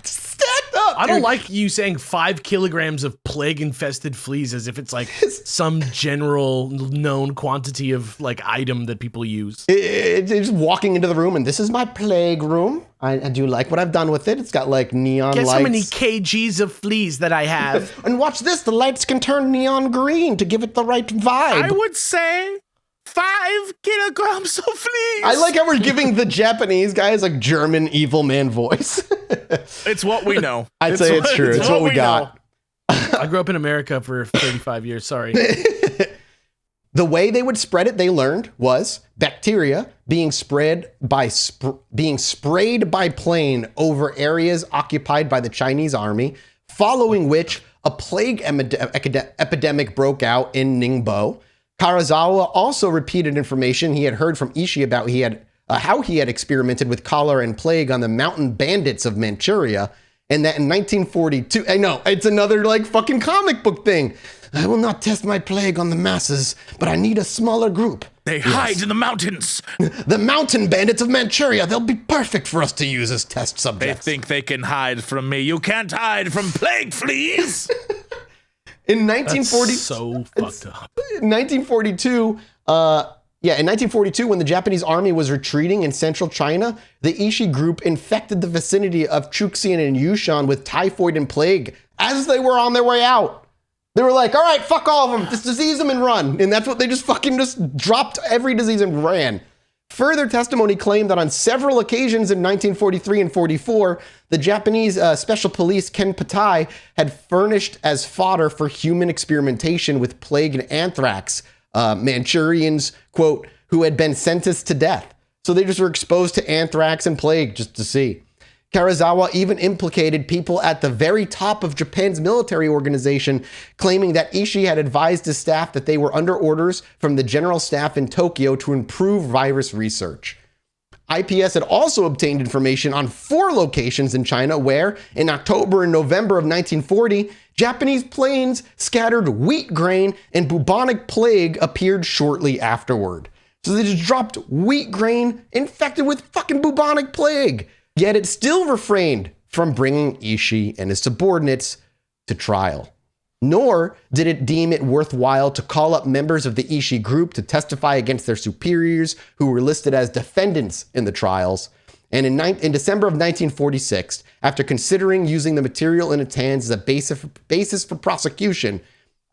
stacked up, I don't like you saying 5 kilograms of plague-infested fleas as if it's like some general known quantity of like item that people use. It's just walking into the room, and this is my plague room. I do like what I've done with it. It's got like neon lights. Guess how many kgs of fleas that I have. And watch this. The lights can turn neon green to give it the right vibe. I would say 5 kilograms of fleas. I like how we're giving the Japanese guys a German evil man voice. It's what we know. I'd say it's true. It's what we got. I grew up in America for 35 years. Sorry. The way they would spread it, they learned, was bacteria being sprayed by plane over areas occupied by the Chinese army, following which a plague epidemic broke out in Ningbo. Karazawa also repeated information he had heard from Ishii about how he had experimented with cholera and plague on the mountain bandits of Manchuria, and that in 1942, I know, it's another like fucking comic book thing. I will not test my plague on the masses, but I need a smaller group. They hide in the mountains. The mountain bandits of Manchuria, they'll be perfect for us to use as test They subjects. think they can hide from me. You can't hide from plague fleas. In 1940, That's so fucked up. in 1942, in 1942, when the Japanese army was retreating in central China, the Ishii group infected the vicinity of Chuxian and Yushan with typhoid and plague as they were on their way out. They were like, all right, fuck all of them, just disease them and run. And that's what they just fucking just dropped every disease and ran. Further testimony claimed that on several occasions in 1943 and 44, the Japanese special police Ken Patai had furnished as fodder for human experimentation with plague and anthrax Manchurians, quote, who had been sentenced to death. So they just were exposed to anthrax and plague just to see. Karazawa even implicated people at the very top of Japan's military organization, claiming that Ishii had advised his staff that they were under orders from the general staff in Tokyo to improve virus research. IPS had also obtained information on 4 locations in China where, in October and November of 1940, Japanese planes scattered wheat grain and bubonic plague appeared shortly afterward. So they just dropped wheat grain infected with fucking bubonic plague. Yet it still refrained from bringing Ishii and his subordinates to trial. Nor did it deem it worthwhile to call up members of the Ishii group to testify against their superiors who were listed as defendants in the trials. And in December of 1946, after considering using the material in its hands as a basis for prosecution,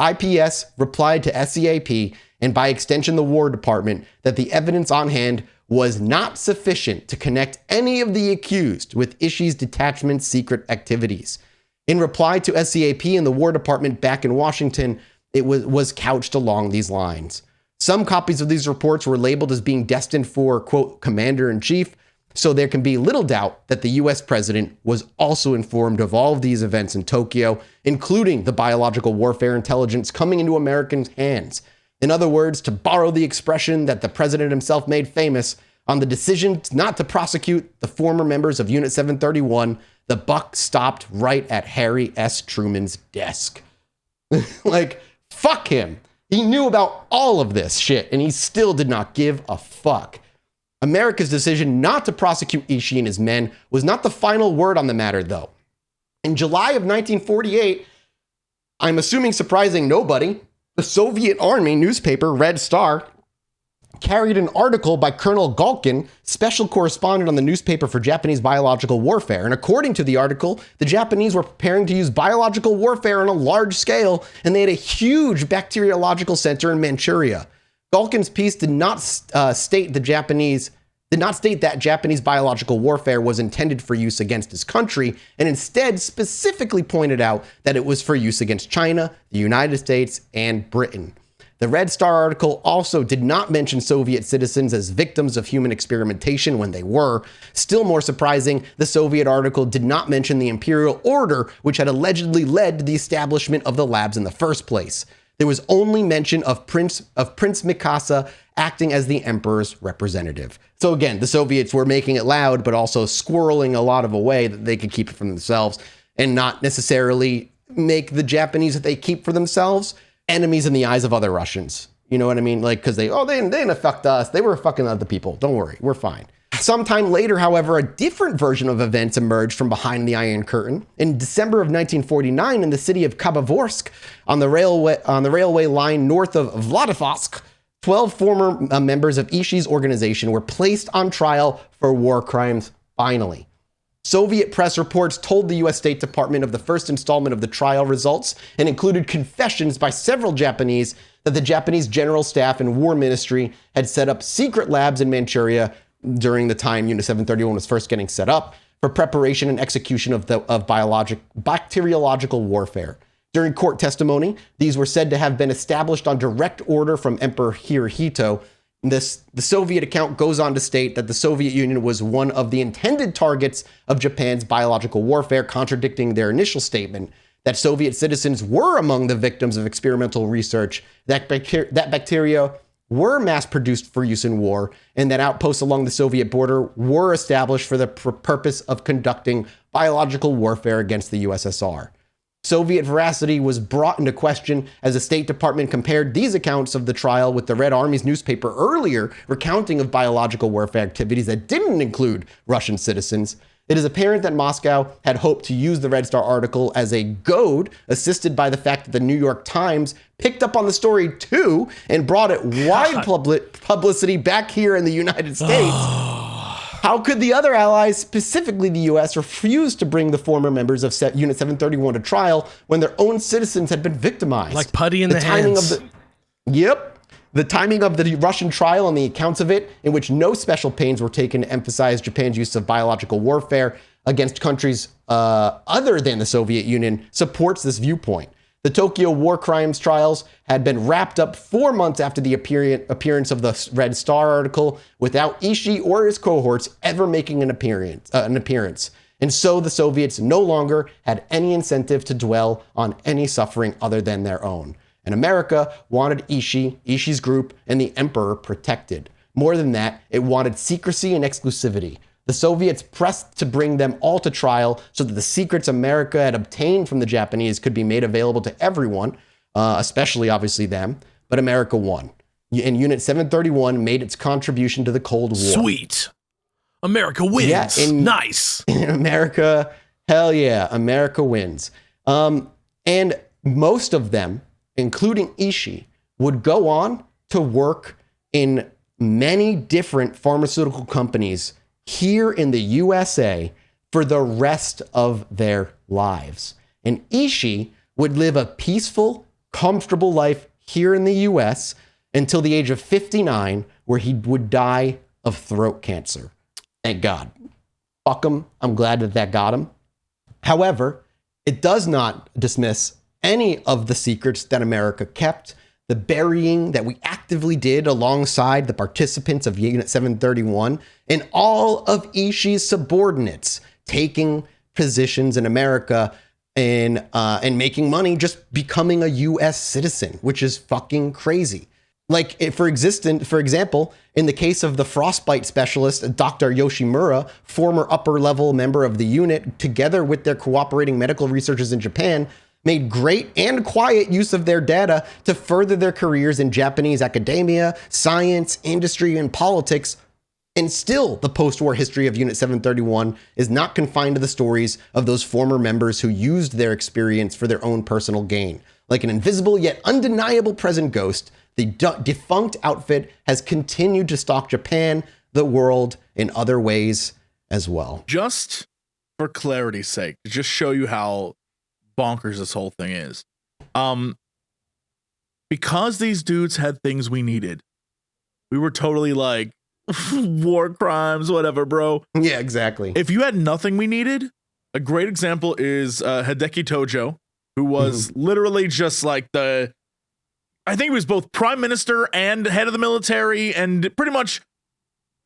IPS replied to SEAP and by extension the War Department that the evidence on hand was not sufficient to connect any of the accused with Ishii's detachment's secret activities. In reply to SEAP and the War Department back in Washington, it was couched along these lines. Some copies of these reports were labeled as being destined for, quote, commander-in-chief, so there can be little doubt that the US president was also informed of all of these events in Tokyo, including the biological warfare intelligence coming into American hands. In other words, to borrow the expression that the president himself made famous, on the decision not to prosecute the former members of Unit 731, the buck stopped right at Harry S. Truman's desk. Like, fuck him. He knew about all of this shit, and he still did not give a fuck. America's decision not to prosecute Ishii and his men was not the final word on the matter, though. In July of 1948, I'm assuming surprising nobody, the Soviet Army newspaper Red Star carried an article by Colonel Galkin, special correspondent on the newspaper for Japanese biological warfare. And according to the article, the Japanese were preparing to use biological warfare on a large scale, and they had a huge bacteriological center in Manchuria. Galkin's piece did not state that Japanese biological warfare was intended for use against his country, and instead specifically pointed out that it was for use against China, the United States, and Britain. The Red Star article also did not mention Soviet citizens as victims of human experimentation when they were. Still more surprising, the Soviet article did not mention the imperial order, which had allegedly led to the establishment of the labs in the first place. There was only mention of Prince Mikasa acting as the emperor's representative. So again, the Soviets were making it loud, but also squirreling a lot of a way that they could keep it from themselves and not necessarily make the Japanese that they keep for themselves enemies in the eyes of other Russians. You know what I mean? Like, because they didn't affect us. They were fucking other people. Don't worry, we're fine. Sometime later, however, a different version of events emerged from behind the Iron Curtain. In December of 1949, in the city of Khabarovsk, on the railway line north of Vladivostok, 12 former members of Ishii's organization were placed on trial for war crimes, finally. Soviet press reports told the US State Department of the first installment of the trial results and included confessions by several Japanese that the Japanese General Staff and War Ministry had set up secret labs in Manchuria during the time Unit 731 was first getting set up for preparation and execution of bacteriological warfare. During court testimony, these were said to have been established on direct order from Emperor Hirohito. The Soviet account goes on to state that the Soviet Union was one of the intended targets of Japan's biological warfare, contradicting their initial statement that Soviet citizens were among the victims of experimental research, that bacteria were mass-produced for use in war, and that outposts along the Soviet border were established for the purpose of conducting biological warfare against the USSR. Soviet veracity was brought into question as the State Department compared these accounts of the trial with the Red Army's newspaper earlier recounting of biological warfare activities that didn't include Russian citizens. It is apparent that Moscow had hoped to use the Red Star article as a goad, assisted by the fact that the New York Times picked up on the story too and brought it wide publicity back here in the United States. How could the other allies, specifically the U.S., refuse to bring the former members of Unit 731 to trial when their own citizens had been victimized? Like putty in the hands. The timing of the Russian trial and the accounts of it, in which no special pains were taken to emphasize Japan's use of biological warfare against countries other than the Soviet Union, supports this viewpoint. The Tokyo war crimes trials had been wrapped up 4 months after the appearance of the Red Star article, without Ishii or his cohorts ever making an appearance. And so the Soviets no longer had any incentive to dwell on any suffering other than their own. And America wanted Ishii's group, and the emperor protected. More than that, it wanted secrecy and exclusivity. The Soviets pressed to bring them all to trial so that the secrets America had obtained from the Japanese could be made available to everyone, especially obviously them. But America won. And Unit 731 made its contribution to the Cold War. Sweet. America wins. Yeah, nice. In America, hell yeah, America wins. And most of them, including Ishii, would go on to work in many different pharmaceutical companies here in the USA for the rest of their lives. And Ishii would live a peaceful, comfortable life here in the US until the age of 59, where he would die of throat cancer. Thank God. Fuck him. I'm glad that got him. However, it does not dismiss any of the secrets that America kept, the burying that we actively did alongside the participants of Unit 731, and all of Ishii's subordinates taking positions in America and making money just becoming a U.S. citizen, which is fucking crazy. Like, for example, in the case of the frostbite specialist, Dr. Yoshimura, former upper-level member of the unit, together with their cooperating medical researchers in Japan, made great and quiet use of their data to further their careers in Japanese academia, science, industry, and politics. And still, the post-war history of Unit 731 is not confined to the stories of those former members who used their experience for their own personal gain. Like an invisible yet undeniable present ghost, the defunct outfit has continued to stalk Japan, the world, in other ways as well. Just for clarity's sake, to just show you how bonkers this whole thing is. Because these dudes had things we needed, we were totally like, war crimes, whatever, bro. Yeah, exactly. If you had nothing we needed, a great example is Hideki Tojo, who was literally just like I think he was both prime minister and head of the military, and pretty much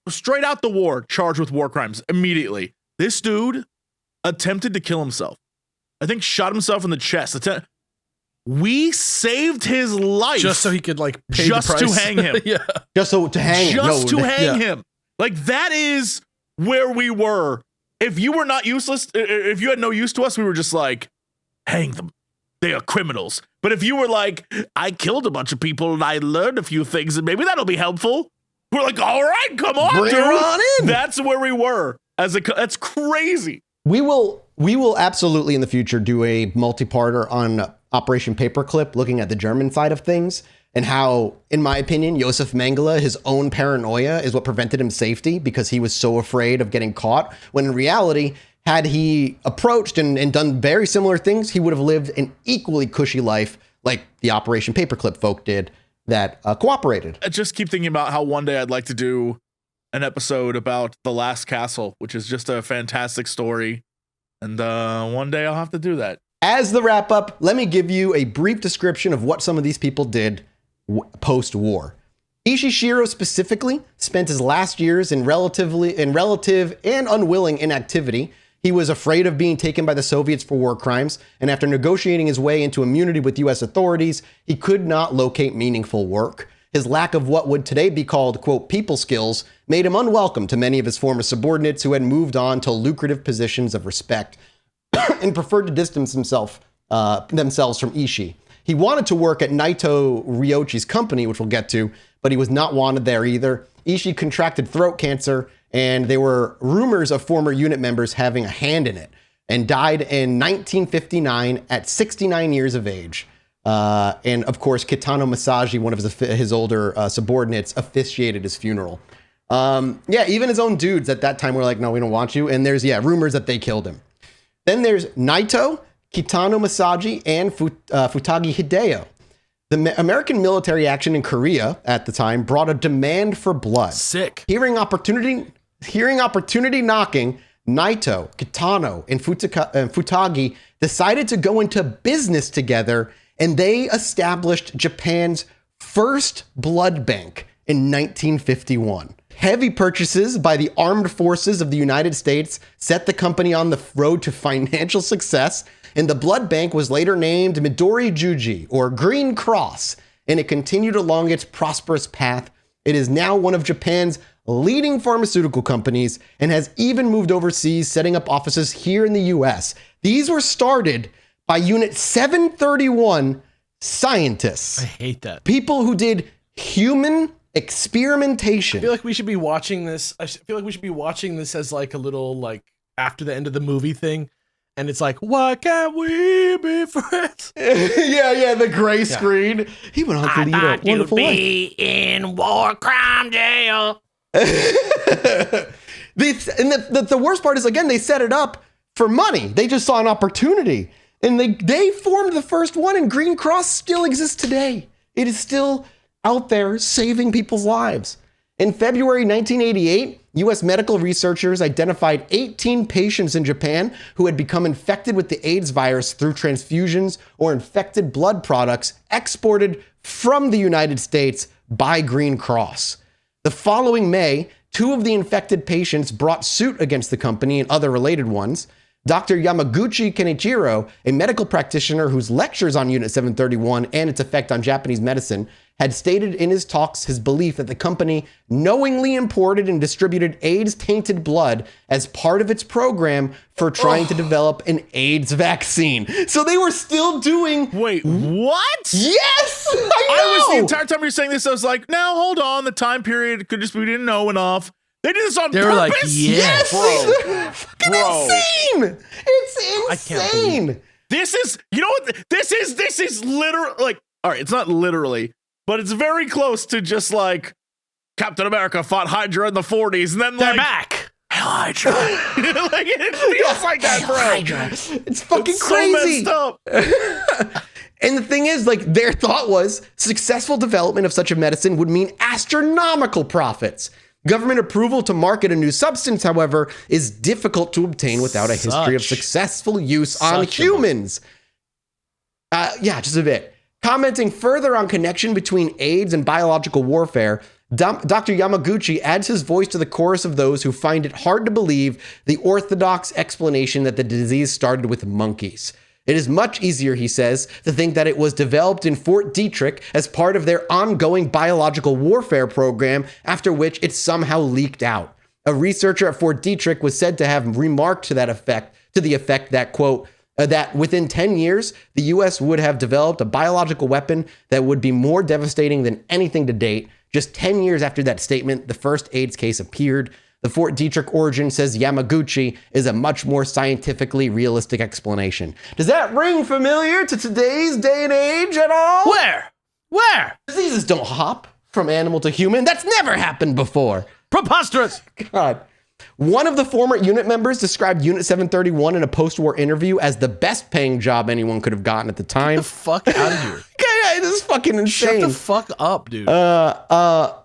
straight out the war, charged with war crimes immediately. This dude attempted to kill himself. I think shot himself in the chest. We saved his life just so he could like pay just the price. to hang him. Yeah. Just to hang him. Like, that is where we were. If you were not useless, if you had no use to us, we were just like, hang them. They are criminals. But if you were like, I killed a bunch of people and I learned a few things and maybe that'll be helpful, we're like, all right, come on, bring dude. her on in. That's where we were. That's crazy. We will absolutely in the future do a multi-parter on Operation Paperclip, looking at the German side of things and how, in my opinion, Josef Mengele, his own paranoia is what prevented him safety because he was so afraid of getting caught. When in reality, had he approached and done very similar things, he would have lived an equally cushy life like the Operation Paperclip folk did that cooperated. I just keep thinking about how one day I'd like to do an episode about The Last Castle, which is just a fantastic story. And one day I'll have to do that. As the wrap up, let me give you a brief description of what some of these people did post-war. Ishishiro specifically spent his last years in relative and unwilling inactivity. He was afraid of being taken by the Soviets for war crimes, and after negotiating his way into immunity with US authorities, he could not locate meaningful work. His lack of what would today be called, quote, people skills made him unwelcome to many of his former subordinates who had moved on to lucrative positions of respect and preferred to distance themselves from Ishii. He wanted to work at Naito Ryochi's company, which we'll get to, but he was not wanted there either. Ishii contracted throat cancer, and there were rumors of former unit members having a hand in it, and died in 1959 at 69 years of age. And of course, Kitano Masaji, one of his older subordinates, officiated his funeral. Even his own dudes at that time were like, no, we don't want you. And there's, rumors that they killed him. Then there's Naito, Kitano Masaji, and Futagi Hideo. The American military action in Korea at the time brought a demand for blood. Sick. Hearing opportunity knocking, Naito, Kitano, and Futagi decided to go into business together, and they established Japan's first blood bank in 1951. Heavy purchases by the armed forces of the United States set the company on the road to financial success, and the blood bank was later named Midori Juji, or Green Cross, and it continued along its prosperous path. It is now one of Japan's leading pharmaceutical companies and has even moved overseas, setting up offices here in the US. These were started by Unit 731 scientists. I hate that. People who did human experimentation. I feel like we should be watching this. I feel like we should be watching this as like a little like after the end of the movie thing. And it's like, why can't we be friends? The gray screen. He went on to lead a wonderful life. Be in war crime jail. The worst part is, again, they set it up for money. They just saw an opportunity. And they formed the first one, and Green Cross still exists today. It is still out there saving people's lives. In February 1988, U.S. medical researchers identified 18 patients in Japan who had become infected with the AIDS virus through transfusions or infected blood products exported from the United States by Green Cross. The following May, 2 of the infected patients brought suit against the company and other related ones. Dr. Yamaguchi Kenichiro, a medical practitioner whose lectures on Unit 731 and its effect on Japanese medicine, had stated in his talks his belief that the company knowingly imported and distributed AIDS-tainted blood as part of its program for trying to develop an AIDS vaccine. So they were still doing... Wait, what? Yes! I know! I was the entire time you're saying this, I was like, now hold on, the time period could just be we didn't know enough. They did this on purpose? Were like, Yes! Fucking insane! It's insane! I can't believe This is, you know what? This is literally, like, all right, it's not literally, but it's very close to just like Captain America fought Hydra in the 40s, and then they're like, back. Hydra. Like, it feels like that, bro. Hydra. It's fucking It's crazy. so messed up. And the thing is, like, their thought was successful development of such a medicine would mean astronomical profits. Government approval to market a new substance, however, is difficult to obtain without a history of successful use on humans. Just a bit. Commenting further on connection between AIDS and biological warfare, Dr. Yamaguchi adds his voice to the chorus of those who find it hard to believe the orthodox explanation that the disease started with monkeys. It is much easier, he says, to think that it was developed in Fort Detrick as part of their ongoing biological warfare program, after which it somehow leaked out. A researcher at Fort Detrick was said to have remarked to the effect that, quote, that within 10 years, the U.S. would have developed a biological weapon that would be more devastating than anything to date. Just 10 years after that statement, the first AIDS case appeared. The Fort Detrick origin, says Yamaguchi, is a much more scientifically realistic explanation. Does that ring familiar to today's day and age at all? Where? Diseases don't hop from animal to human. That's never happened before. Preposterous. God. One of the former unit members described Unit 731 in a post-war interview as the best paying job anyone could have gotten at the time. Get the fuck out of here. Yeah, this is fucking insane. Shut the fuck up, dude. But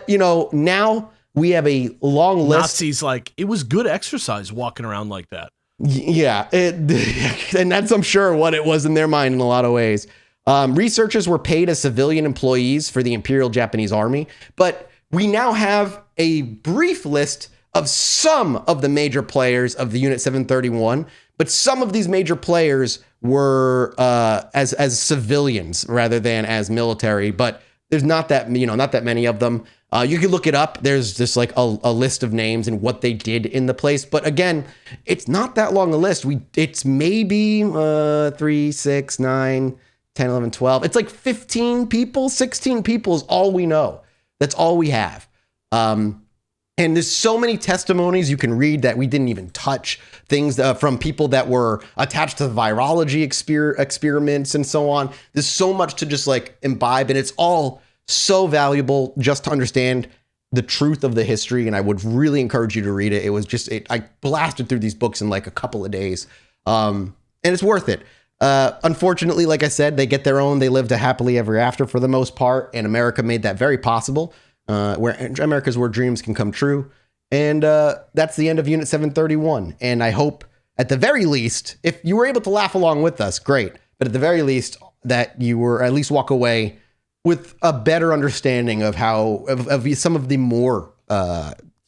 you know, now we have a long list. Nazis, like, it was good exercise walking around like that. Yeah, and that's, I'm sure, what it was in their mind in a lot of ways. Researchers were paid as civilian employees for the Imperial Japanese Army, but we now have a brief list of some of the major players of the Unit 731, but some of these major players were as civilians rather than as military, but there's not that many of them. You can look it up. There's just like a list of names and what they did in the place. But again, it's not that long a list. It's maybe 3, 6, 9, 10, 11, 12. It's like 15 people, 16 people is all we know. That's all we have. And there's so many testimonies you can read that we didn't even touch. Things from people that were attached to virology experiments and so on. There's so much to just like imbibe, and it's all so valuable just to understand the truth of the history. And I would really encourage you to read it. It was just, I blasted through these books in like a couple of days. And it's worth it. Unfortunately, like I said, they get their own, they lived a happily ever after for the most part. And America made that very possible, where America's where dreams can come true. And that's the end of Unit 731. And I hope at the very least, if you were able to laugh along with us, great. But at the very least that you were at least walk away with a better understanding of how of some of the more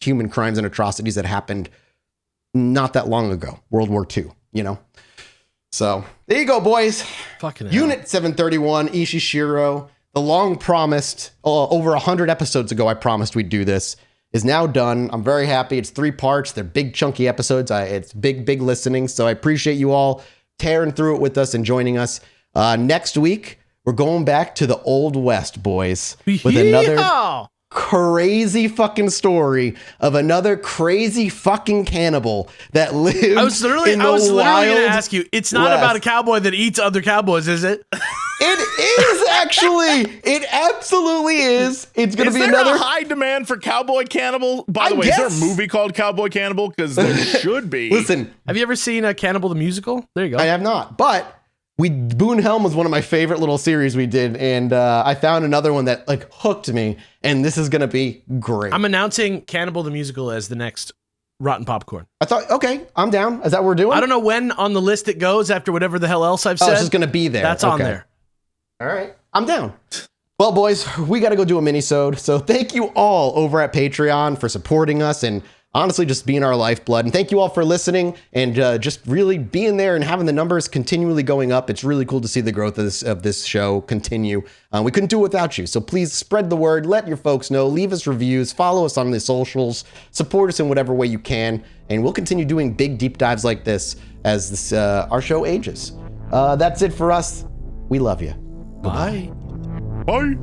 human crimes and atrocities that happened not that long ago, World War II, you know? So there you go, boys. Fucking hell. Unit 731, Ishishiro, the long promised, over 100 episodes ago, I promised we'd do this, is now done. I'm very happy. It's 3 parts. They're big, chunky episodes. It's big listening. So I appreciate you all tearing through it with us and joining us. Next week, we're going back to the Old West, boys, with another crazy fucking story of another crazy fucking cannibal that lived I was literally going to ask you, it's not about a cowboy that eats other cowboys, is it? It is actually. It absolutely is. It's going to be another a high demand for Cowboy Cannibal. By the way, is there a movie called Cowboy Cannibal? Because there should be. Listen, have you ever seen Cannibal the Musical? There you go. I have not, but Boone Helm was one of my favorite little series we did, and I found another one that like hooked me, and this is going to be great. I'm announcing Cannibal the Musical as the next Rotten Popcorn. I thought, okay, I'm down. Is that what we're doing? I don't know when on the list it goes after whatever the hell else I've said. Oh, it's just going to be there. That's on there. All right, I'm down. Well, boys, we got to go do a mini-sode. So thank you all over at Patreon for supporting us and honestly just being our lifeblood. And thank you all for listening and just really being there and having the numbers continually going up. It's really cool to see the growth of this show continue. We couldn't do it without you. So please spread the word. Let your folks know. Leave us reviews. Follow us on the socials. Support us in whatever way you can. And we'll continue doing big deep dives like this as our show ages. That's it for us. We love you. Bye. Bye.